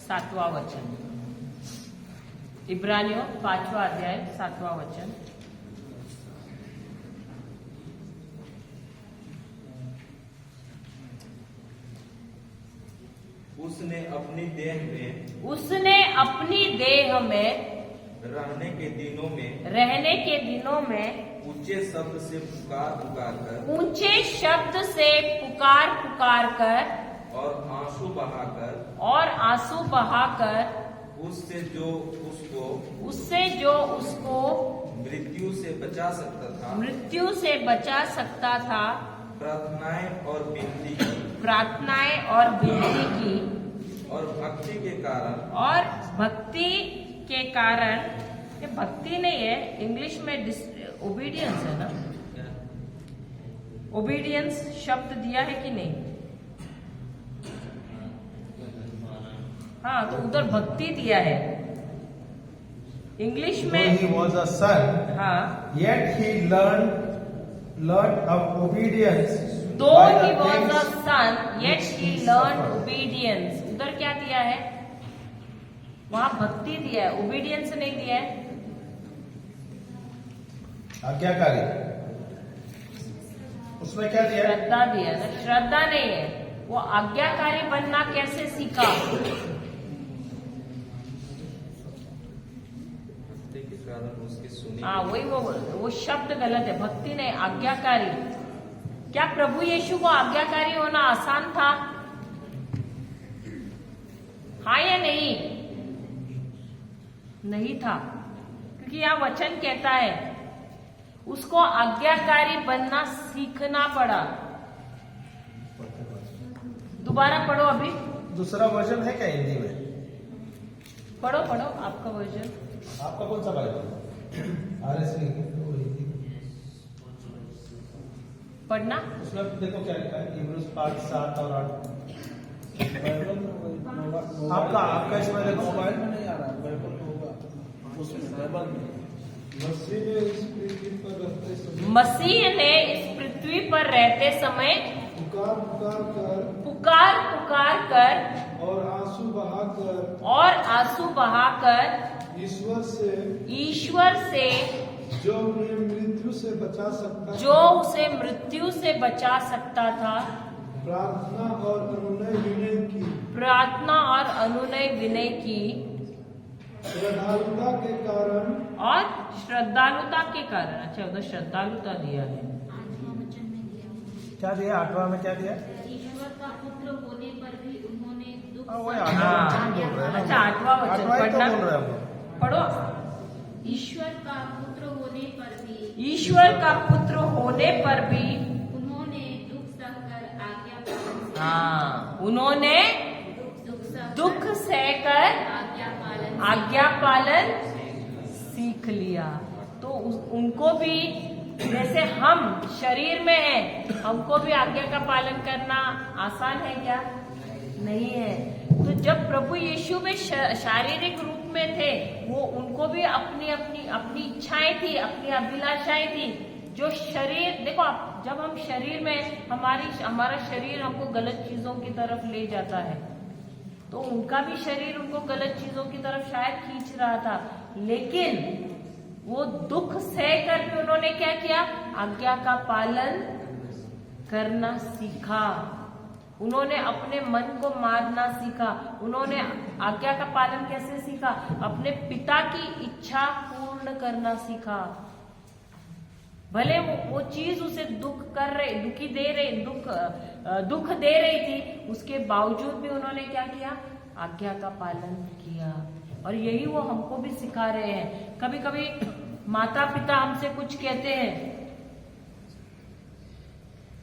7वां वचन। इब्रानियों 5वां अध्याय 7वां वचन। उसने अपनी देह में रहने के दिनों में ऊंचे शब्द से पुकार पुकार कर और आंसू बहाकर और आंसू बहाकर उससे जो उसको मृत्यु से बचा सकता था, मृत्यु से बचा सकता था, प्रार्थनाएं और विनती की और भक्ति के कारण, ये भक्ति नहीं है, इंग्लिश में ओबीडियंस है ना, ओबीडियंस शब्द दिया है कि नहीं? हाँ, तो उधर भक्ति दिया है इंग्लिश में। he was a son, हाँ, yet he learned of obedience. though by the he was a things son, yet which he he learned suffered. obedience. उधर क्या दिया है? वहां भक्ति दिया है, ओबीडियंस नहीं दिया है। आज्ञाकारी, उसमें क्या दिया है? श्रद्धा दिया है ना, श्रद्धा नहीं है। वो आज्ञाकारी बनना कैसे सीखा? के कारण उसकी सुनी। हाँ, वही वो शब्द गलत है, भक्ति नहीं, आज्ञाकारी। क्या प्रभु यीशु को आज्ञाकारी होना आसान था? हाँ या नहीं? नहीं था, क्योंकि यह वचन कहता है उसको आज्ञाकारी बनना सीखना पड़ा। दोबारा पढ़ो, अभी दूसरा वर्जन है क्या हिंदी में? पढ़ो आपका वर्जन। आपका कौन सा बाइबल? RSV पढ़ना। उसमें देखो क्या लिखा है, इब्रूज 5:7 और 8। बाइबल में वही आपका इसमें देखो मोबाइल मोबाइल में नहीं आ रहा, बाइबल में होगा, उसमें बाइबल में मसीह ने इस पृथ्वी पर रहते समय पुकार कर और आंसू बहाकर ईश्वर से जो उन्हें मृत्यु से बचा सकता जो उसे मृत्यु से बचा सकता था, प्रार्थना और अनुनय विनय की श्रद्धालुता के कारण। अच्छा, उधर श्रद्धालुता दिया है। क्या दिया? 8वां में क्या दिया? ईश्वर का पुत्र होने पर भी उन्होंने दुख हाँ, वही सहन- 8वां वचन बोल रहे हैं ना। अच्छा, 8वां वचन 8वां ही तो पढ़ना। बोल रहे हैं हम लोग। पढ़ो। ईश्वर का पुत्र होने पर भी ईश्वर का पुत्र होने पर भी उन्होंने दुख सहकर उन्होंने दुख सहकर आज्ञा पालन सीख लिया। तो उनको भी, जैसे हम शरीर में हैं, हमको भी आज्ञा का पालन करना आसान है क्या? नहीं है। तो जब प्रभु यीशु में शारीरिक रूप में थे, वो उनको भी अपनी इच्छाएं थी, अपनी अभिलाषाएं थी। जो शरीर, देखो आप, जब हम शरीर में, हमारा शरीर हमको गलत चीजों की तरफ ले जाता है, तो उनका भी शरीर उनको गलत चीजों की तरफ शायद खींच रहा था, लेकिन वो दुख सह कर भी उन्होंने क्या किया? आज्ञा का पालन करना सीखा। उन्होंने अपने मन को मारना सीखा। उन्होंने आज्ञा का पालन कैसे सीखा? अपने पिता की इच्छा पूर्ण करना सीखा। भले वो चीज उसे दुख दे रही थी, उसके बावजूद भी उन्होंने क्या किया? आज्ञा का पालन किया। और यही वो हमको भी सिखा रहे हैं। कभी कभी माता पिता हमसे कुछ कहते हैं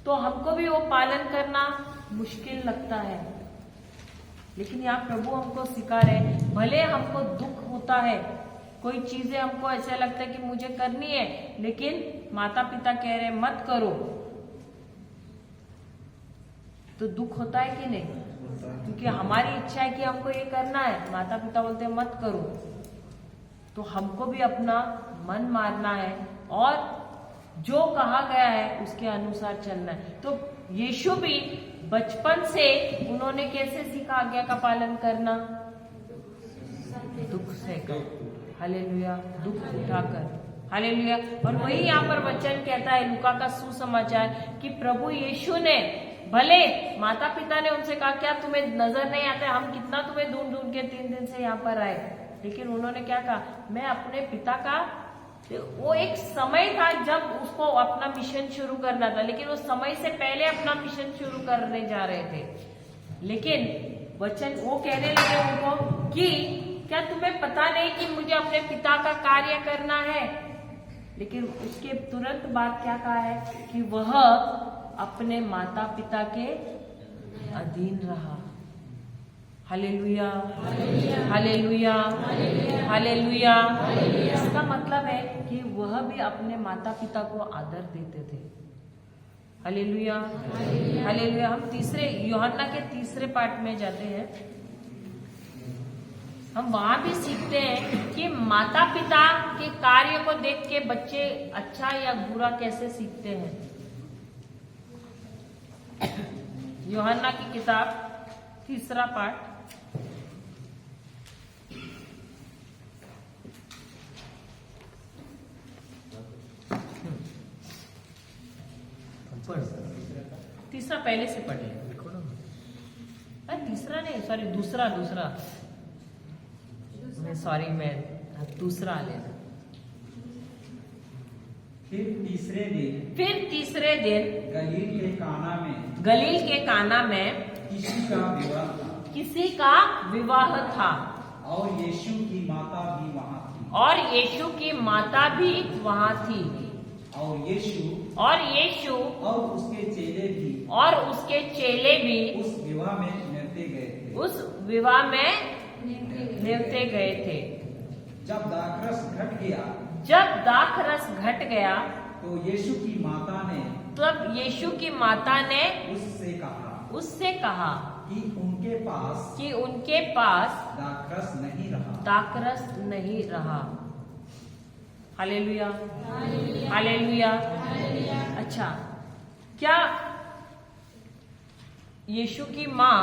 तो हमको भी वो पालन करना मुश्किल लगता है, लेकिन यहाँ प्रभु हमको सिखा रहे हैं, भले हमको दुख होता है, कोई चीजें हमको ऐसा लगता है कि मुझे करनी है, लेकिन माता पिता कह रहे हैं मत करो, तो दुख होता है कि नहीं? क्योंकि हमारी इच्छा है कि हमको ये करना है, माता पिता बोलते हैं मत करो, तो हमको भी अपना मन मारना है और जो कहा गया है उसके अनुसार चलना है। तो यीशु भी बचपन से उन्होंने कैसे सीखा आज्ञा का पालन करना? दुख सहकर, हालेलुया, दुख उठाकर, हालेलुया। और वही यहाँ पर वचन कहता है, लूका का सुसमाचार, कि प्रभु यीशु ने, भले माता पिता ने उनसे कहा क्या तुम्हें नजर नहीं आता, हम कितना तुम्हें ढूंढ ढूंढ के 3 दिन से यहाँ पर आए, लेकिन उन्होंने क्या कहा? मैं अपने पिता का, वो एक समय था जब उसको अपना मिशन शुरू करना था, लेकिन वो समय से पहले अपना मिशन शुरू करने जा रहे थे। लेकिन वचन वो कहने लगे उनको कि क्या तुम्हें पता नहीं कि मुझे अपने पिता का कार्य करना है। लेकिन उसके तुरंत बाद क्या कहा है कि वह अपने माता पिता के अधीन रहा। Hallelujah, hallelujah, hallelujah. इसका मतलब है कि वह भी अपने माता पिता को आदर देते थे। Hallelujah, hallelujah. हम तीसरे यूहन्ना के तीसरे पार्ट में जाते हैं। हम वहां भी सीखते हैं कि माता पिता के कार्य को देख के बच्चे अच्छा या बुरा कैसे सीखते हैं। यूहन्ना की किताब तीसरा पार्ट, तीसरा पहले से पढ़ ले। तीसरा नहीं, सॉरी दूसरा मैं दूसरा लेना। फिर तीसरे दिन गलील के काना में किसी का विवाह था और यीशु की माता भी वहाँ थी। और यीशु और उसके चेले भी उस विवाह में नियुक्ते गए थे। जब दाखरस घट गया तो यीशु की माता ने उससे कहा कि उनके पास दाखरस नहीं रहा। Hallelujah, hallelujah. अच्छा, क्या यीशु की माँ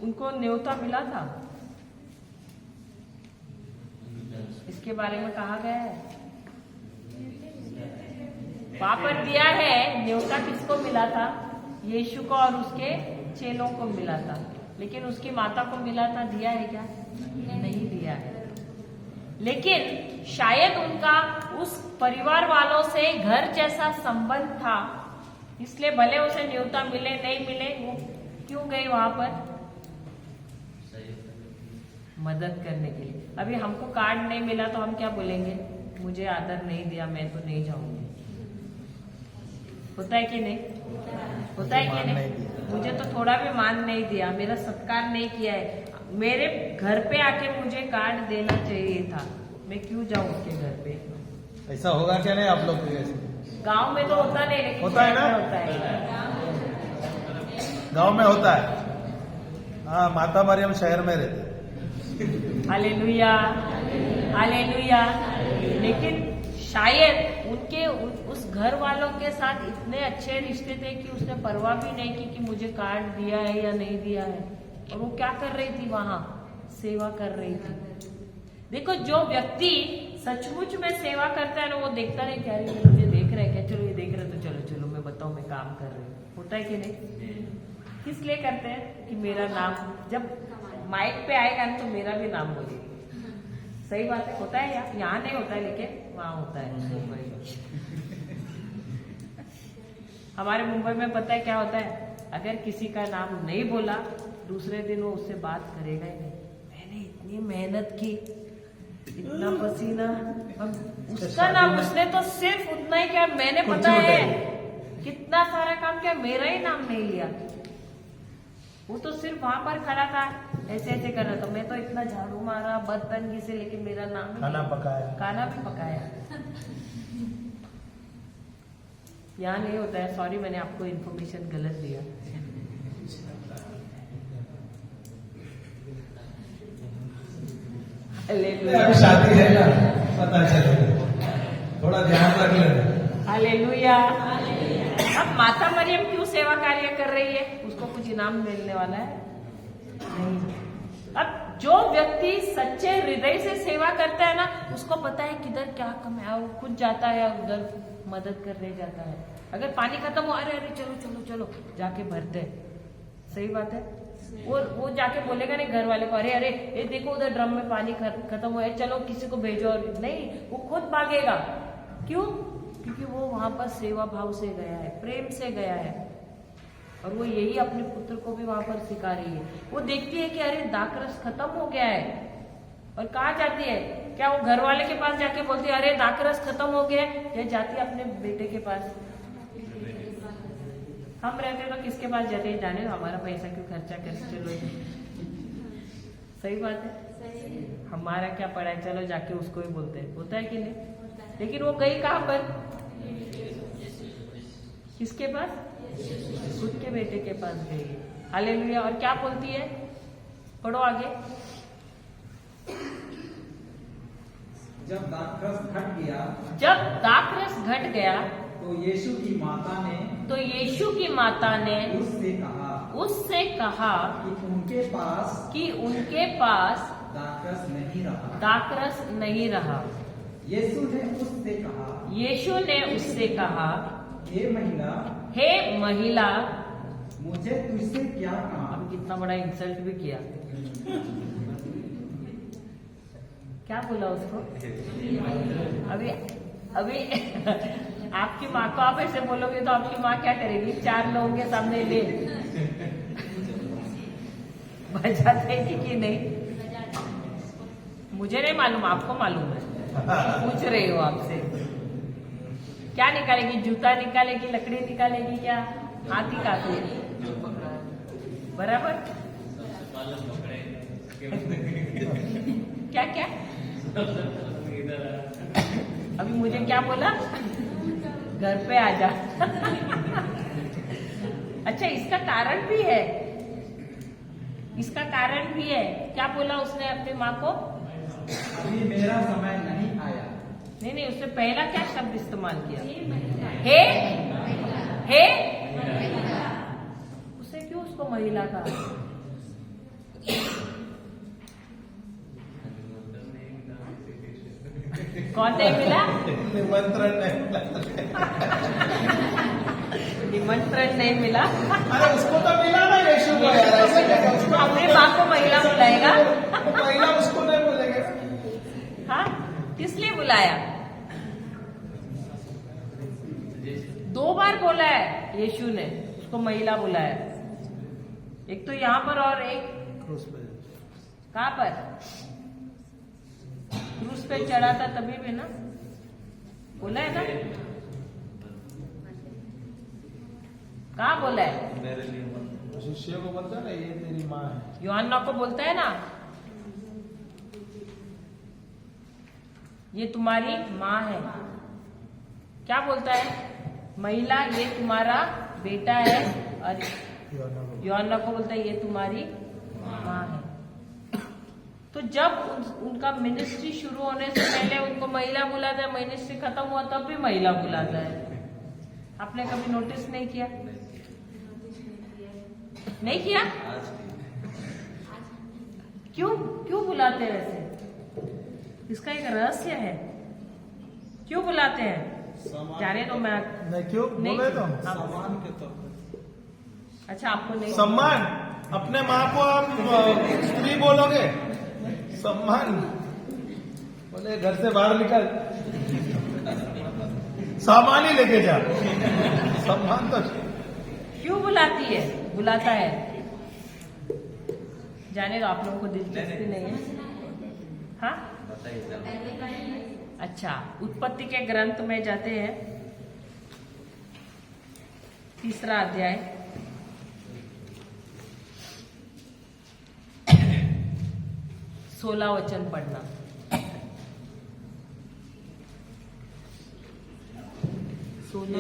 उनको न्योता मिला था? इसके बारे में कहा गया है, वहां पर दिया है। न्योता किसको मिला था? यीशु को और उसके चेलों को मिला था। लेकिन उसकी माता को मिला था, दिया है क्या? नहीं दिया है। लेकिन शायद उनका उस परिवार वालों से घर जैसा संबंध था, इसलिए भले उसे न्योता मिले नहीं मिले, वो क्यों गए वहां पर? मदद करने के लिए। अभी हमको कार्ड नहीं मिला तो हम क्या बोलेंगे? मुझे आदर नहीं दिया, मैं तो नहीं जाऊंगी। होता है कि नहीं? होता है कि नहीं? मुझे तो थोड़ा भी मान नहीं दिया, मेरा सत्कार नहीं किया है। मेरे घर पे आके मुझे कार्ड देना चाहिए था, मैं क्यों जाऊं उसके घर पे? ऐसा होगा क्या? नहीं आप लोग गांव में तो होता नहीं, लेकिन होता है ना? होता है। गांव में होता है। हाँ, माता मरियम शहर में रहते। Hallelujah, hallelujah. लेकिन शायद उनके उस घर वालों के साथ इतने अच्छे रिश्ते थे कि उसने परवाह भी नहीं की कि मुझे कार्ड दिया है या नहीं दिया है। और वो क्या कर रही थी? वहां सेवा कर रही थी। देखो, जो व्यक्ति सचमुच में सेवा करता है ना, वो देखता नहीं क्या मुझे देख रहा है क्या, चलो ये देख रहे तो चलो चलो मैं बताऊं मैं काम कर रही हूँ। होता है कि नहीं? किस लिए करते हैं? कि मेरा नाम जब माइक पे आएगा ना तो मेरा भी नाम बोलेगी। सही बात है। होता है यहाँ नहीं होता है, लेकिन वहां होता है मुंबई में। हमारे मुंबई में पता है क्या होता है? अगर किसी का नाम नहीं बोला, दूसरे दिन वो उससे बात करेगा ही नहीं। मैंने इतनी मेहनत की, इतना पसीना, उसका नाम उसने तो सिर्फ उतना ही किया, मैंने पता है कितना सारा काम किया, मेरा ही नाम नहीं लिया। वो तो सिर्फ वहां पर खड़ा था, ऐसे ऐसे कर रहा था। मैं तो इतना झाड़ू मारा, बर्तन घिसे, लेकिन मेरा नाम खाना भी पकाया। यहाँ नहीं होता है। सॉरी, मैंने आपको इन्फॉर्मेशन गलत दिया। अभी शादी है ना, पता चले, थोड़ा ध्यान रख लेना। हालेलुया। अब माता मरियम क्यों सेवा कार्य कर रही है? उसको कुछ इनाम मिलने वाला है? नहीं। अब जो व्यक्ति सच्चे हृदय से सेवा करता है ना, उसको पता है किधर क्या कम है, और खुद जाता है और उधर मदद करने जाता है। अगर पानी खत्म हो, अरे अरे चलो चलो चलो जाके भरते हैं। सही बात है। वो जाके बोलेगा नहीं घर वाले को, अरे अरे ये देखो उधर ड्रम में पानी खत्म हुआ है, चलो किसी को भेजो। नहीं, वो खुद भागेगा। क्यों? क्योंकि वो वहां पर सेवा भाव से गया है, प्रेम से गया है। और वो यही अपने पुत्र को भी वहां पर सिखा रही है। वो देखती है कि अरे दाकरस खत्म हो गया है, और कहाँ जाती है? क्या वो घर वाले के पास जाके बोलती है अरे दाकरस खत्म हो गया है, या जाती है अपने बेटे के पास? हम रहते तो किसके पास जाते हैं? जाने दो, हमारा पैसा क्यों खर्चा कर, चलो। सही बात है, हमारा क्या पड़ा है, चलो जाके उसको ही बोलते हैं, होता है कि नहीं? लेकिन वो गई कहाँ पर? किसके पास? खुद के बेटे के पास गई। हालेलुया। और क्या बोलती है? पढ़ो आगे। जब दाखरस घट गया, जब दाखरस घट गया तो यीशु की माता ने उससे कहा कि उनके पास दाखरस नहीं रहा। यीशु ने उससे कहा, हे महिला, मुझे तुझसे क्या कहा? अब कितना बड़ा इंसल्ट भी किया। क्या बोला उसको? अभी आपकी माँ को आप ऐसे बोलोगे तो आपकी माँ क्या करेगी? 4 लोगों के सामने ले बजा देगी कि नहीं? मुझे नहीं मालूम, आपको मालूम है, पूछ रही हो आपसे। क्या निकालेगी? जूता निकालेगी, लकड़ी निकालेगी, क्या हाथी काटेगी? बराबर। क्या क्या अभी मुझे क्या बोला? घर पे आ जा। अच्छा, इसका कारण भी है, क्या बोला उसने अपनी माँ को? अभी मेरा समय नहीं आया। नहीं, उसने पहला क्या शब्द इस्तेमाल किया? हे उसने क्यों उसको महिला कहा? कौन नहीं मिला? निमंत्रण नहीं मिला। अरे उसको तो मिला ना यीशु को यार, ऐसे कैसे उसको अपनी माँ को महिला बुलाएगा? महिला उसको नहीं बोलेगा। हाँ, किस लिए बुलाया? 2 बार बोला है यीशु ने, उसको महिला बुलाया। एक तो यहाँ पर और एक कहाँ पर? क्रूस पे चढ़ा था तभी भी ना बोला है ना? कहाँ बोला है? शिष्य को बोलता है ना, ये तेरी माँ है। यूहन्ना को बोलता है ना, ये तुम्हारी माँ है। क्या बोलता है? महिला, ये तुम्हारा बेटा है। और यूहन्ना को बोलता है ये तुम्हारी माँ है। तो जब उनका मिनिस्ट्री शुरू होने से पहले उनको महिला बुलाता है, मिनिस्ट्री खत्म हुआ तब भी महिला बुलाता है। आपने कभी नोटिस नहीं किया? नहीं किया? क्यों बुलाते हैं वैसे? इसका एक रहस्य है, क्यों बुलाते हैं? जाने दो, मैं नहीं क्यों बोले तो सम्मान के तौर पर। अच्छा, आपको नहीं सम्मान। अपने माँ को आप स्त्री बोलोगे? सम्मान बोले घर से बाहर निकल, सामान ही लेके जा। सम्मान तो क्यों बुलाती है? बुलाता है। जाने दो, आप लोगों को दिलचस्पी नहीं है। हाँ, अच्छा, उत्पत्ति के ग्रंथ में जाते हैं, 3रा अध्याय, 16 वचन पढ़ना।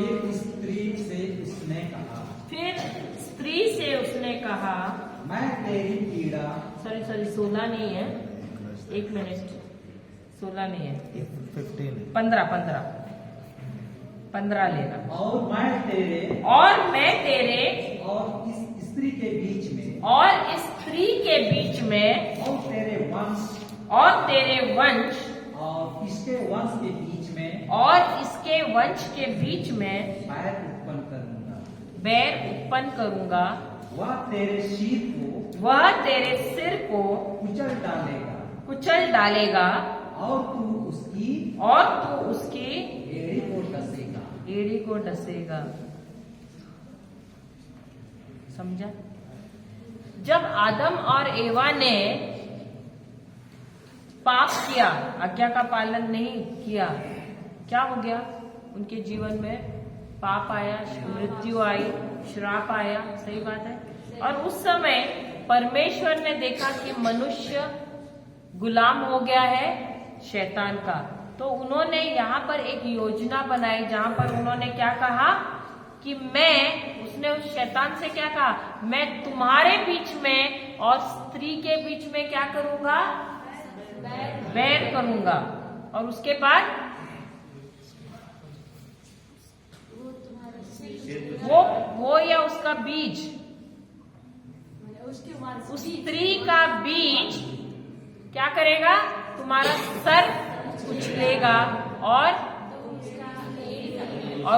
एक स्त्री से उसने कहा, फिर स्त्री से उसने कहा, मैं तेरी पीड़ा। सॉरी 16 नहीं है, 1 मिनट, 16 नहीं है, 15 लेना। और मैं तेरे और और इस स्त्री के बीच में और इस स्त्री के बीच में और तेरे वंश और इसके वंश के बीच में और इसके वंश के बीच में बैर उत्पन्न करूंगा। वह तेरे सिर को कुचल डालेगा और तू उसकी एड़ी को डसेगा। एड़ी को डसेगा। समझा? जब आदम और एवा ने पाप किया, आज्ञा का पालन नहीं किया, क्या हो गया? उनके जीवन में पाप आया, मृत्यु आई, श्राप आया। सही बात है। और उस समय परमेश्वर ने देखा कि मनुष्य गुलाम हो गया है शैतान का, तो उन्होंने यहाँ पर एक योजना बनाई जहां पर उन्होंने क्या कहा कि उसने उस शैतान से क्या कहा, मैं तुम्हारे बीच में और स्त्री के बीच में क्या करूंगा? बैर करूंगा। और उसके बाद वो या उसका बीज, उस स्त्री का बीज क्या करेगा? तुम्हारा सर कुचलेगा और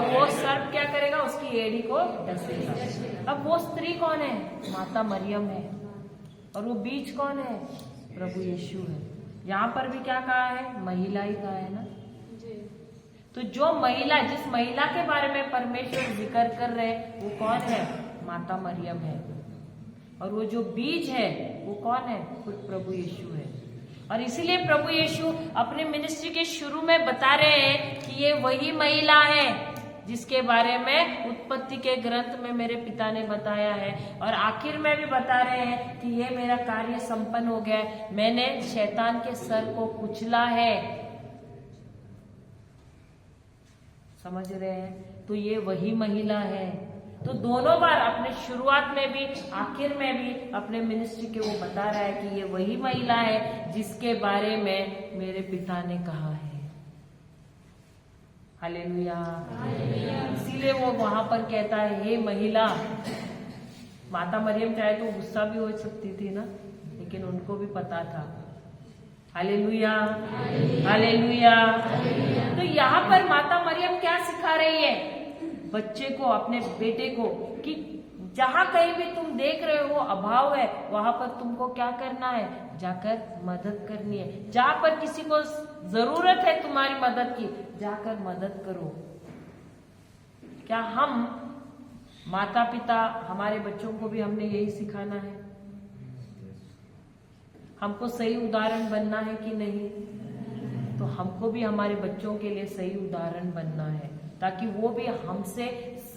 वो सर्प क्या करेगा? उसकी एड़ी को डसेगा। अब वो स्त्री कौन है? माता मरियम है। और वो बीज कौन है? प्रभु यीशु है। यहाँ पर भी क्या कहा है? महिला ही कहा है ना। तो जो महिला, जिस महिला के बारे में परमेश्वर जिक्र कर रहे हैं, वो कौन है? माता मरियम है। और वो जो बीज है वो कौन है? खुद प्रभु यीशु है। और इसीलिए प्रभु यीशु अपने मिनिस्ट्री के शुरू में बता रहे हैं कि ये वही महिला है जिसके बारे में उत्पत्ति के ग्रंथ में मेरे पिता ने बताया है। और आखिर में भी बता रहे हैं कि ये मेरा कार्य संपन्न हो गया है, मैंने शैतान के सर को कुचला है। समझ रहे हैं? तो ये वही महिला है। तो दोनों बार अपने शुरुआत में भी आखिर में भी अपने मिनिस्ट्री के वो बता रहा है कि ये वही महिला है जिसके बारे में मेरे पिता ने कहा है। हालेलुया। इसीलिए वो वहां पर कहता है, हे महिला। माता मरियम चाहे तो गुस्सा भी हो सकती थी ना, लेकिन उनको भी पता था। Hallelujah, hallelujah. तो यहाँ पर माता मरियम क्या सिखा रही है बच्चे को, अपने बेटे को, कि जहां कहीं भी तुम देख रहे हो अभाव है, वहां पर तुमको क्या करना है? जाकर मदद करनी है। जहां पर किसी को जरूरत है तुम्हारी मदद की, जाकर मदद करो। क्या हम माता पिता, हमारे बच्चों को भी हमने यही सिखाना है? हमको सही उदाहरण बनना है कि नहीं? तो हमको भी हमारे बच्चों के लिए सही उदाहरण बनना है, ताकि वो भी हमसे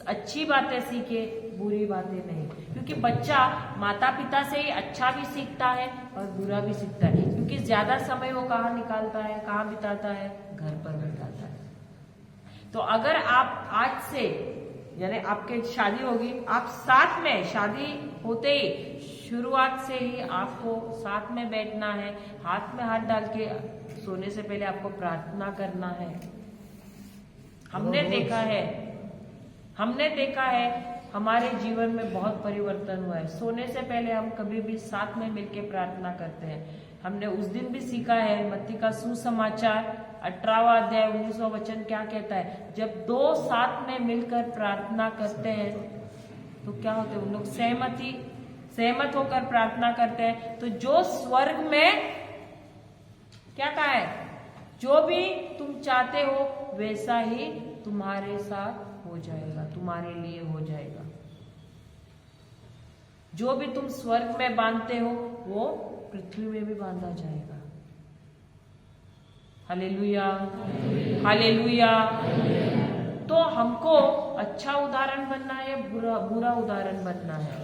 अच्छी बातें सीखे, बुरी बातें नहीं। क्योंकि बच्चा माता पिता से ही अच्छा भी सीखता है और बुरा भी सीखता है। क्योंकि ज्यादा समय वो कहाँ निकालता है, कहाँ बिताता है? घर पर बिताता है। तो अगर आप आज से, यानी आपके शादी होगी, आप साथ में, शादी होते ही शुरुआत से ही आपको साथ में बैठना है, हाथ में हाथ डाल के सोने से पहले आपको प्रार्थना करना है। हमने देखा है हमारे जीवन में बहुत परिवर्तन हुआ है। सोने से पहले हम कभी भी साथ में मिलकर प्रार्थना करते हैं। हमने उस दिन भी सीखा है, मत्ती का सुसमाचार 18वां अध्याय 19वां वचन क्या कहता है? जब दो साथ में मिलकर प्रार्थना करते हैं तो क्या होते हैं? उन लोग सहमत होकर प्रार्थना करते हैं। तो जो स्वर्ग में क्या कहा है? जो भी तुम चाहते हो वैसा ही तुम्हारे साथ हो जाएगा, तुम्हारे लिए हो जाएगा। जो भी तुम स्वर्ग में बांधते हो वो पृथ्वी में भी बांधा जाएगा। Hallelujah, hallelujah. तो हमको अच्छा उदाहरण बनना है, बुरा उदाहरण बनना है,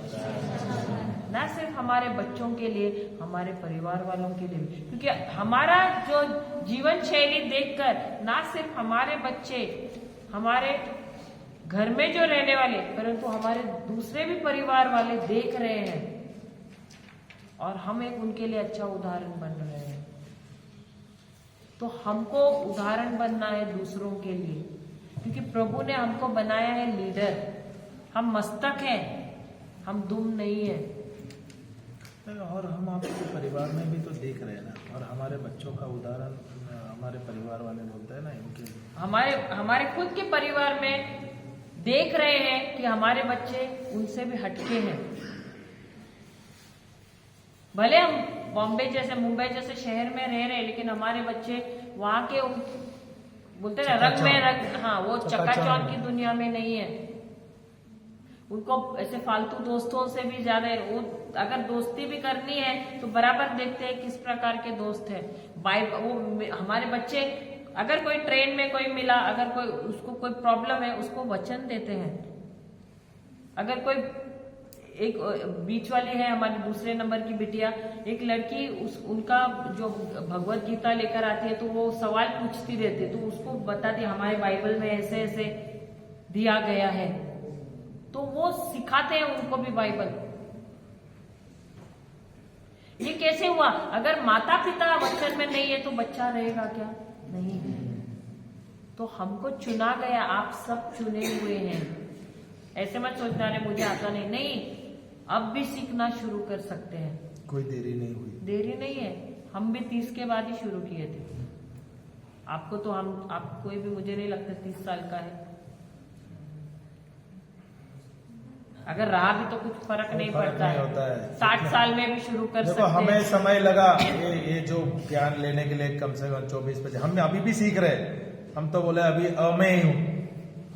ना सिर्फ हमारे बच्चों के लिए, हमारे परिवार वालों के लिए भी। क्योंकि हमारा जो जीवन शैली देखकर ना सिर्फ हमारे बच्चे, हमारे घर में जो रहने वाले, परंतु हमारे दूसरे भी परिवार वाले देख रहे हैं और हम एक उनके लिए अच्छा उदाहरण बन रहे हैं। तो हमको उदाहरण बनना है दूसरों के लिए, क्योंकि प्रभु ने हमको बनाया है लीडर। हम मस्तक हैं, हम दुम नहीं है। और हम आपके परिवार में भी तो देख रहे हैं ना, और हमारे बच्चों का उदाहरण हमारे परिवार वाले बोलते हैं ना, इनके हमारे खुद के परिवार में देख रहे हैं कि हमारे बच्चे उनसे भी हटके हैं। भले हम बॉम्बे जैसे, मुंबई जैसे शहर में रह रहे हैं, लेकिन हमारे बच्चे वहां के बोलते हैं रंग में रंग, हाँ, वो चकाचौंध की दुनिया में नहीं है। उनको ऐसे फालतू दोस्तों से भी ज्यादा, वो अगर दोस्ती भी करनी है तो बराबर देखते हैं किस प्रकार के दोस्त है। वो हमारे बच्चे, अगर कोई ट्रेन में कोई मिला, अगर कोई उसको कोई प्रॉब्लम है, उसको वचन देते हैं। अगर कोई एक बीच वाली है हमारी दूसरे नंबर की बिटिया, एक लड़की उनका जो भगवत गीता लेकर आती है तो वो सवाल पूछती रहती है, तो उसको बताती हमारे बाइबल में ऐसे ऐसे दिया गया है, तो वो सिखाते हैं उनको भी बाइबल। ये कैसे हुआ? अगर माता पिता वचन में नहीं है तो बच्चा रहेगा क्या? नहीं। तो हमको चुना गया, आप सब चुने हुए हैं। ऐसे मत सोचना अरे मुझे आता नहीं, नहीं, अब भी सीखना शुरू कर सकते हैं। कोई देरी नहीं हुई, देरी नहीं है। हम भी 30 के बाद ही शुरू किए थे। आपको तो आप कोई भी मुझे नहीं लगता 30 साल का है। अगर रहा भी तो कुछ फर्क नहीं पड़ता है, होता है। 60 साल में भी शुरू कर सकते हैं। हमें समय लगा ये जो ज्ञान लेने के लिए कम से कम 24-25, हम अभी भी सीख रहे हैं। हम तो बोले अभी मैं ही हूँ,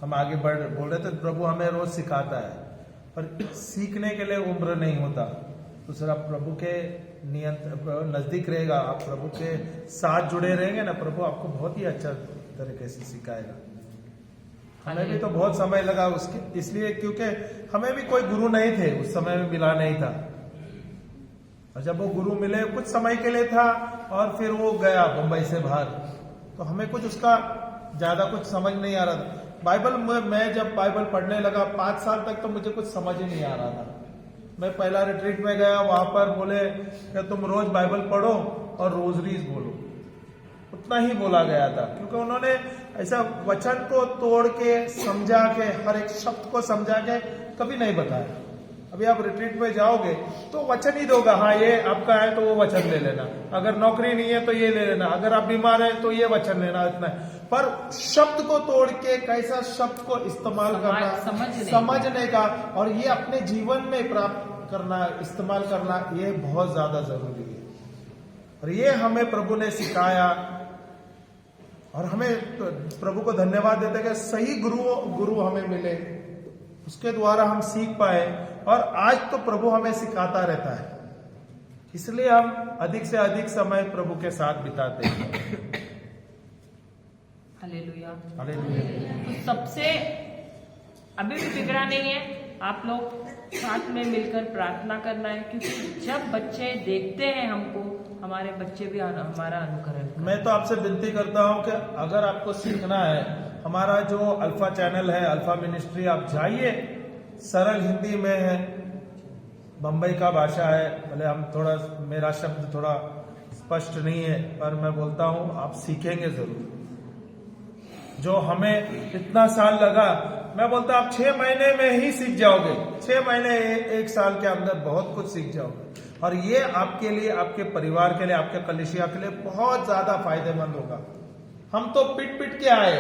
हम आगे बोल रहे थे। प्रभु हमें रोज सिखाता है, पर सीखने के लिए उम्र नहीं होता। तो सर आप प्रभु के नजदीक रहेगा, आप प्रभु के साथ जुड़े रहेंगे ना, प्रभु आपको बहुत ही अच्छा तरीके से सिखाएगा। हमें भी तो बहुत समय लगा उसके, इसलिए क्योंकि हमें भी कोई गुरु नहीं थे उस समय में, मिला नहीं था। और जब वो गुरु मिले कुछ समय के लिए था और फिर वो गया बंबई से बाहर, तो हमें कुछ उसका ज्यादा कुछ समझ नहीं आ रहा था। बाइबल मैं जब बाइबल पढ़ने लगा 5 साल तक तो मुझे कुछ समझ ही नहीं आ रहा था। मैं पहला रिट्रीट में गया, वहां पर बोले कि तुम रोज बाइबल पढ़ो और रोजरीज बोलो, उतना ही बोला गया था। क्योंकि उन्होंने ऐसा वचन को तोड़ के समझा के, हर एक शब्द को समझा के कभी नहीं बताया। अभी आप रिट्रीट में जाओगे तो वचन ही दोगा, हाँ ये आपका है तो वो वचन ले लेना, अगर नौकरी नहीं है तो ये ले लेना, अगर आप बीमार है तो ये वचन लेना, इतना है। पर शब्द को तोड़ के कैसा शब्द को इस्तेमाल करना, समझने का, और ये अपने जीवन में प्राप्त करना, इस्तेमाल करना, ये बहुत ज्यादा जरूरी है। और ये हमें प्रभु ने सिखाया, और हमें प्रभु को धन्यवाद देते कि सही गुरु हमें मिले, उसके द्वारा हम सीख पाए। और आज तो प्रभु हमें सिखाता रहता है, इसलिए हम अधिक से अधिक समय प्रभु के साथ बिताते हैं। हालेलुया। हालेलुया। तो सबसे अभी भी बिगड़ा नहीं है, आप लोग साथ में मिलकर प्रार्थना करना है, क्योंकि जब बच्चे देखते हैं हमको, हमारे बच्चे भी हमारा अनुकरण। मैं तो आपसे विनती करता हूं कि अगर आपको सीखना है, हमारा जो अल्फा चैनल है, अल्फा मिनिस्ट्री, आप जाइए, सरल हिंदी में है, बम्बई का भाषा है, भले हम थोड़ा, मेरा शब्द थोड़ा स्पष्ट नहीं है, पर मैं बोलता हूं आप सीखेंगे जरूर। जो हमें इतना साल लगा, मैं बोलता आप 6 महीने में ही सीख जाओगे, 6 महीने 1 साल के अंदर बहुत कुछ सीख जाओगे। और ये आपके लिए, आपके परिवार के लिए, आपके कलीसिया के लिए बहुत ज्यादा फायदेमंद होगा। हम तो पिट के आए,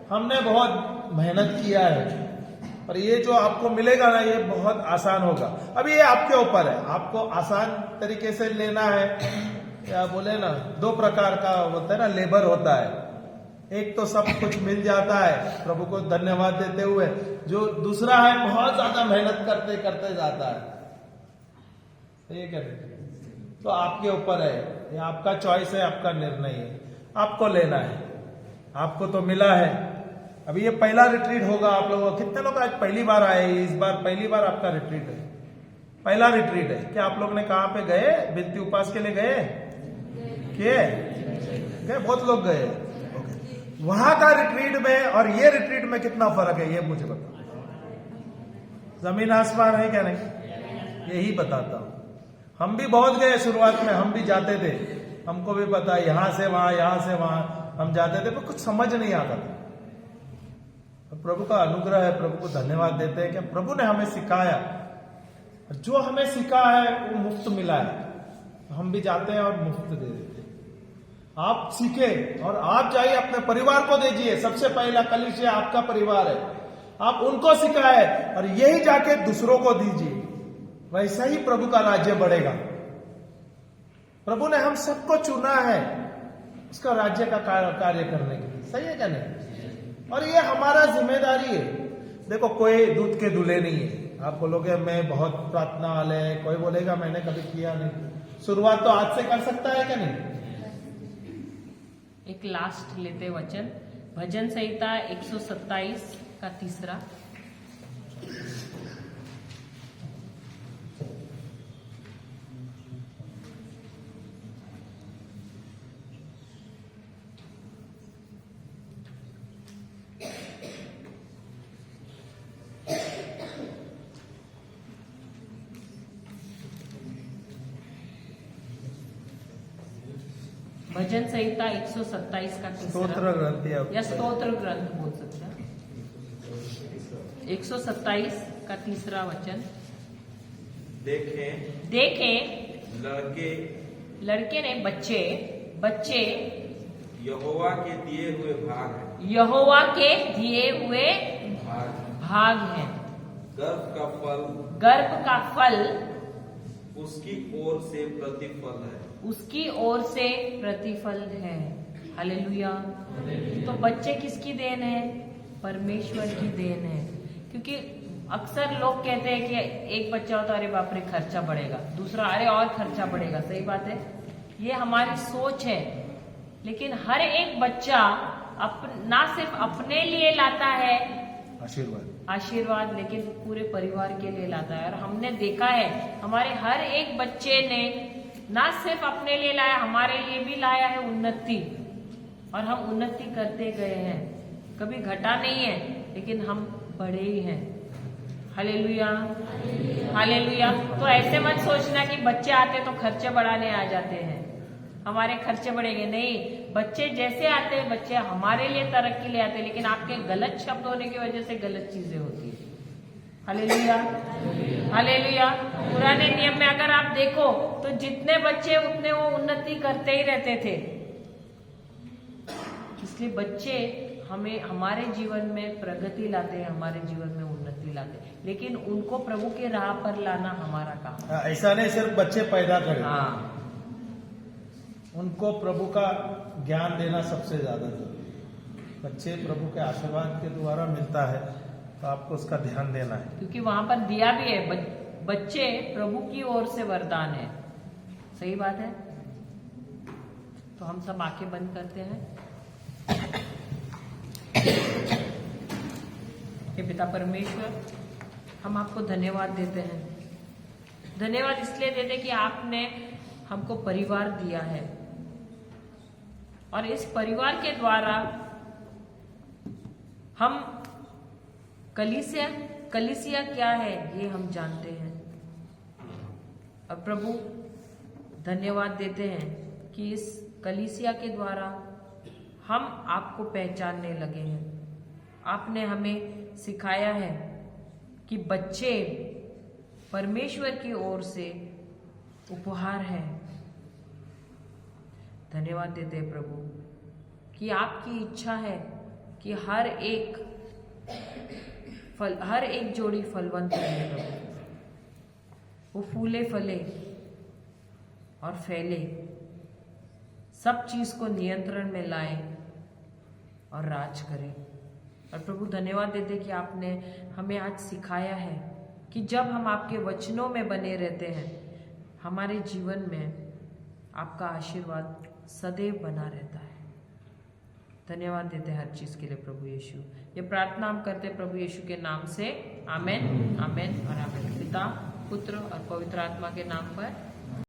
हमने बहुत मेहनत किया है, और ये जो आपको मिलेगा ना, ये बहुत आसान होगा। अभी ये आपके ऊपर है, आपको आसान तरीके से लेना है, या बोले ना 2 प्रकार का होता है ना, लेबर होता है। एक तो सब कुछ मिल जाता है प्रभु को धन्यवाद देते हुए, जो दूसरा है बहुत ज्यादा मेहनत करते करते जाता है। ठीक है, तो आपके ऊपर है, ये आपका चॉइस है, आपका निर्णय है, आपको लेना है। आपको तो मिला है। अभी ये पहला रिट्रीट होगा आप लोगों, कितने लोग आज पहली बार आए? इस बार पहली बार आपका रिट्रीट है, पहला रिट्रीट है। क्या आप लोग ने कहाँ पे गए? बिनती उपास के लिए गए? बहुत लोग गए। वहां का रिट्रीट में और ये रिट्रीट में कितना फर्क है, ये मुझे बताओ। जमीन आसमान है क्या? नहीं, यही बताता हूं। हम भी बहुत गए शुरुआत में, हम भी जाते थे, हमको भी पता है, यहां से वहां, यहां से वहां हम जाते थे, पर कुछ समझ नहीं आता था। प्रभु का अनुग्रह है, प्रभु को धन्यवाद देते हैं कि प्रभु ने हमें सिखाया, जो हमें सिखा है वो मुफ्त मिला है, हम भी जाते हैं और मुफ्त दे देते हैं। आप सीखे और आप जाइए, अपने परिवार को दीजिए। सबसे पहला कलीसिया आपका परिवार है, आप उनको सिखाए और यही जाके दूसरों को दीजिए, वैसा ही प्रभु का राज्य बढ़ेगा। प्रभु ने हम सबको चुना है उसका राज्य का कार्य करने के लिए, सही है क्या नहीं? और ये हमारा जिम्मेदारी है। देखो, कोई दूध के दूल्हे नहीं है, आप बोलोगे मैं बहुत प्रार्थना वाले है, कोई बोलेगा मैंने कभी किया नहीं। शुरुआत तो आज से कर सकता है क्या नहीं? एक लास्ट लेते वचन, भजन संहिता 127 का 3। भजन संहिता 127 का 3 स्तोत्र ग्रंथ या स्तोत्र ग्रंथ बोल सकते हैं। 127 का 3 वचन। देखें लड़के ने बच्चे यहोवा के दिए हुए भाग हैं। यहोवा के दिए हुए भाग हैं। गर्भ का फल उसकी ओर से प्रतिफल है। उसकी ओर से प्रतिफल है। हालेलुया। तो बच्चे किसकी देन है? परमेश्वर की देन है। क्योंकि अक्सर लोग कहते हैं कि एक बच्चा हो तो अरे बाप रे खर्चा बढ़ेगा, दूसरा अरे और खर्चा बढ़ेगा। सही बात है, ये हमारी सोच है। लेकिन हर एक बच्चा ना सिर्फ अपने लिए लाता है आशीर्वाद, लेकिन पूरे परिवार के लिए लाता है। और हमने देखा है हमारे हर एक बच्चे ने ना सिर्फ अपने लिए लाया, हमारे लिए भी लाया है उन्नति। और हम उन्नति करते गए हैं, कभी घटा नहीं है, लेकिन हम बढ़े ही हैं। Hallelujah, hallelujah. तो ऐसे मत सोचना कि बच्चे आते तो खर्चे बढ़ाने आ जाते हैं, हमारे खर्चे बढ़ेंगे। नहीं, बच्चे जैसे आते हैं, बच्चे हमारे लिए तरक्की ले आते हैं, लेकिन आपके गलत शब्द होने की वजह से गलत चीजें होती है। Hallelujah, hallelujah. पुराने नियम में अगर आप देखो तो जितने बच्चे उतने वो उन्नति करते ही रहते थे। इसलिए बच्चे हमें हमारे जीवन में प्रगति लाते हैं, हमारे जीवन में उन्नति लाते हैं, लेकिन उनको प्रभु के राह पर लाना हमारा काम है। ऐसा नहीं सिर्फ बच्चे पैदा करें, हाँ, उनको प्रभु का ज्ञान देना सबसे ज्यादा जरूरी है। बच्चे प्रभु के आशीर्वाद के द्वारा मिलता है, तो आपको उसका ध्यान देना है। क्योंकि वहां पर दिया भी है, बच्चे प्रभु की ओर से वरदान है। सही बात है। तो हम सब आंखें बंद करते हैं। हे पिता परमेश्वर, हम आपको धन्यवाद देते हैं। धन्यवाद इसलिए देते कि आपने हमको परिवार दिया है, और इस परिवार के द्वारा हम कलीसिया क्या है ये हम जानते हैं। और प्रभु धन्यवाद देते हैं कि इस कलीसिया के द्वारा हम आपको पहचानने लगे हैं। आपने हमें सिखाया है कि बच्चे परमेश्वर की ओर से उपहार है। धन्यवाद देते हैं प्रभु कि आपकी इच्छा है कि हर एक जोड़ी फलवंत रहे प्रभु, वो फूले फले और फैले, सब चीज को नियंत्रण में लाए और राज करें। और प्रभु धन्यवाद देते कि आपने हमें आज सिखाया है कि जब हम आपके वचनों में बने रहते हैं, हमारे जीवन में आपका आशीर्वाद सदैव बना रहता है। धन्यवाद देते हैं हर चीज के लिए प्रभु यीशु। ये प्रार्थना हम करते हैं प्रभु यीशु के नाम से। आमेन, आमेन और आमेन। पिता, पुत्र और पवित्र आत्मा के नाम पर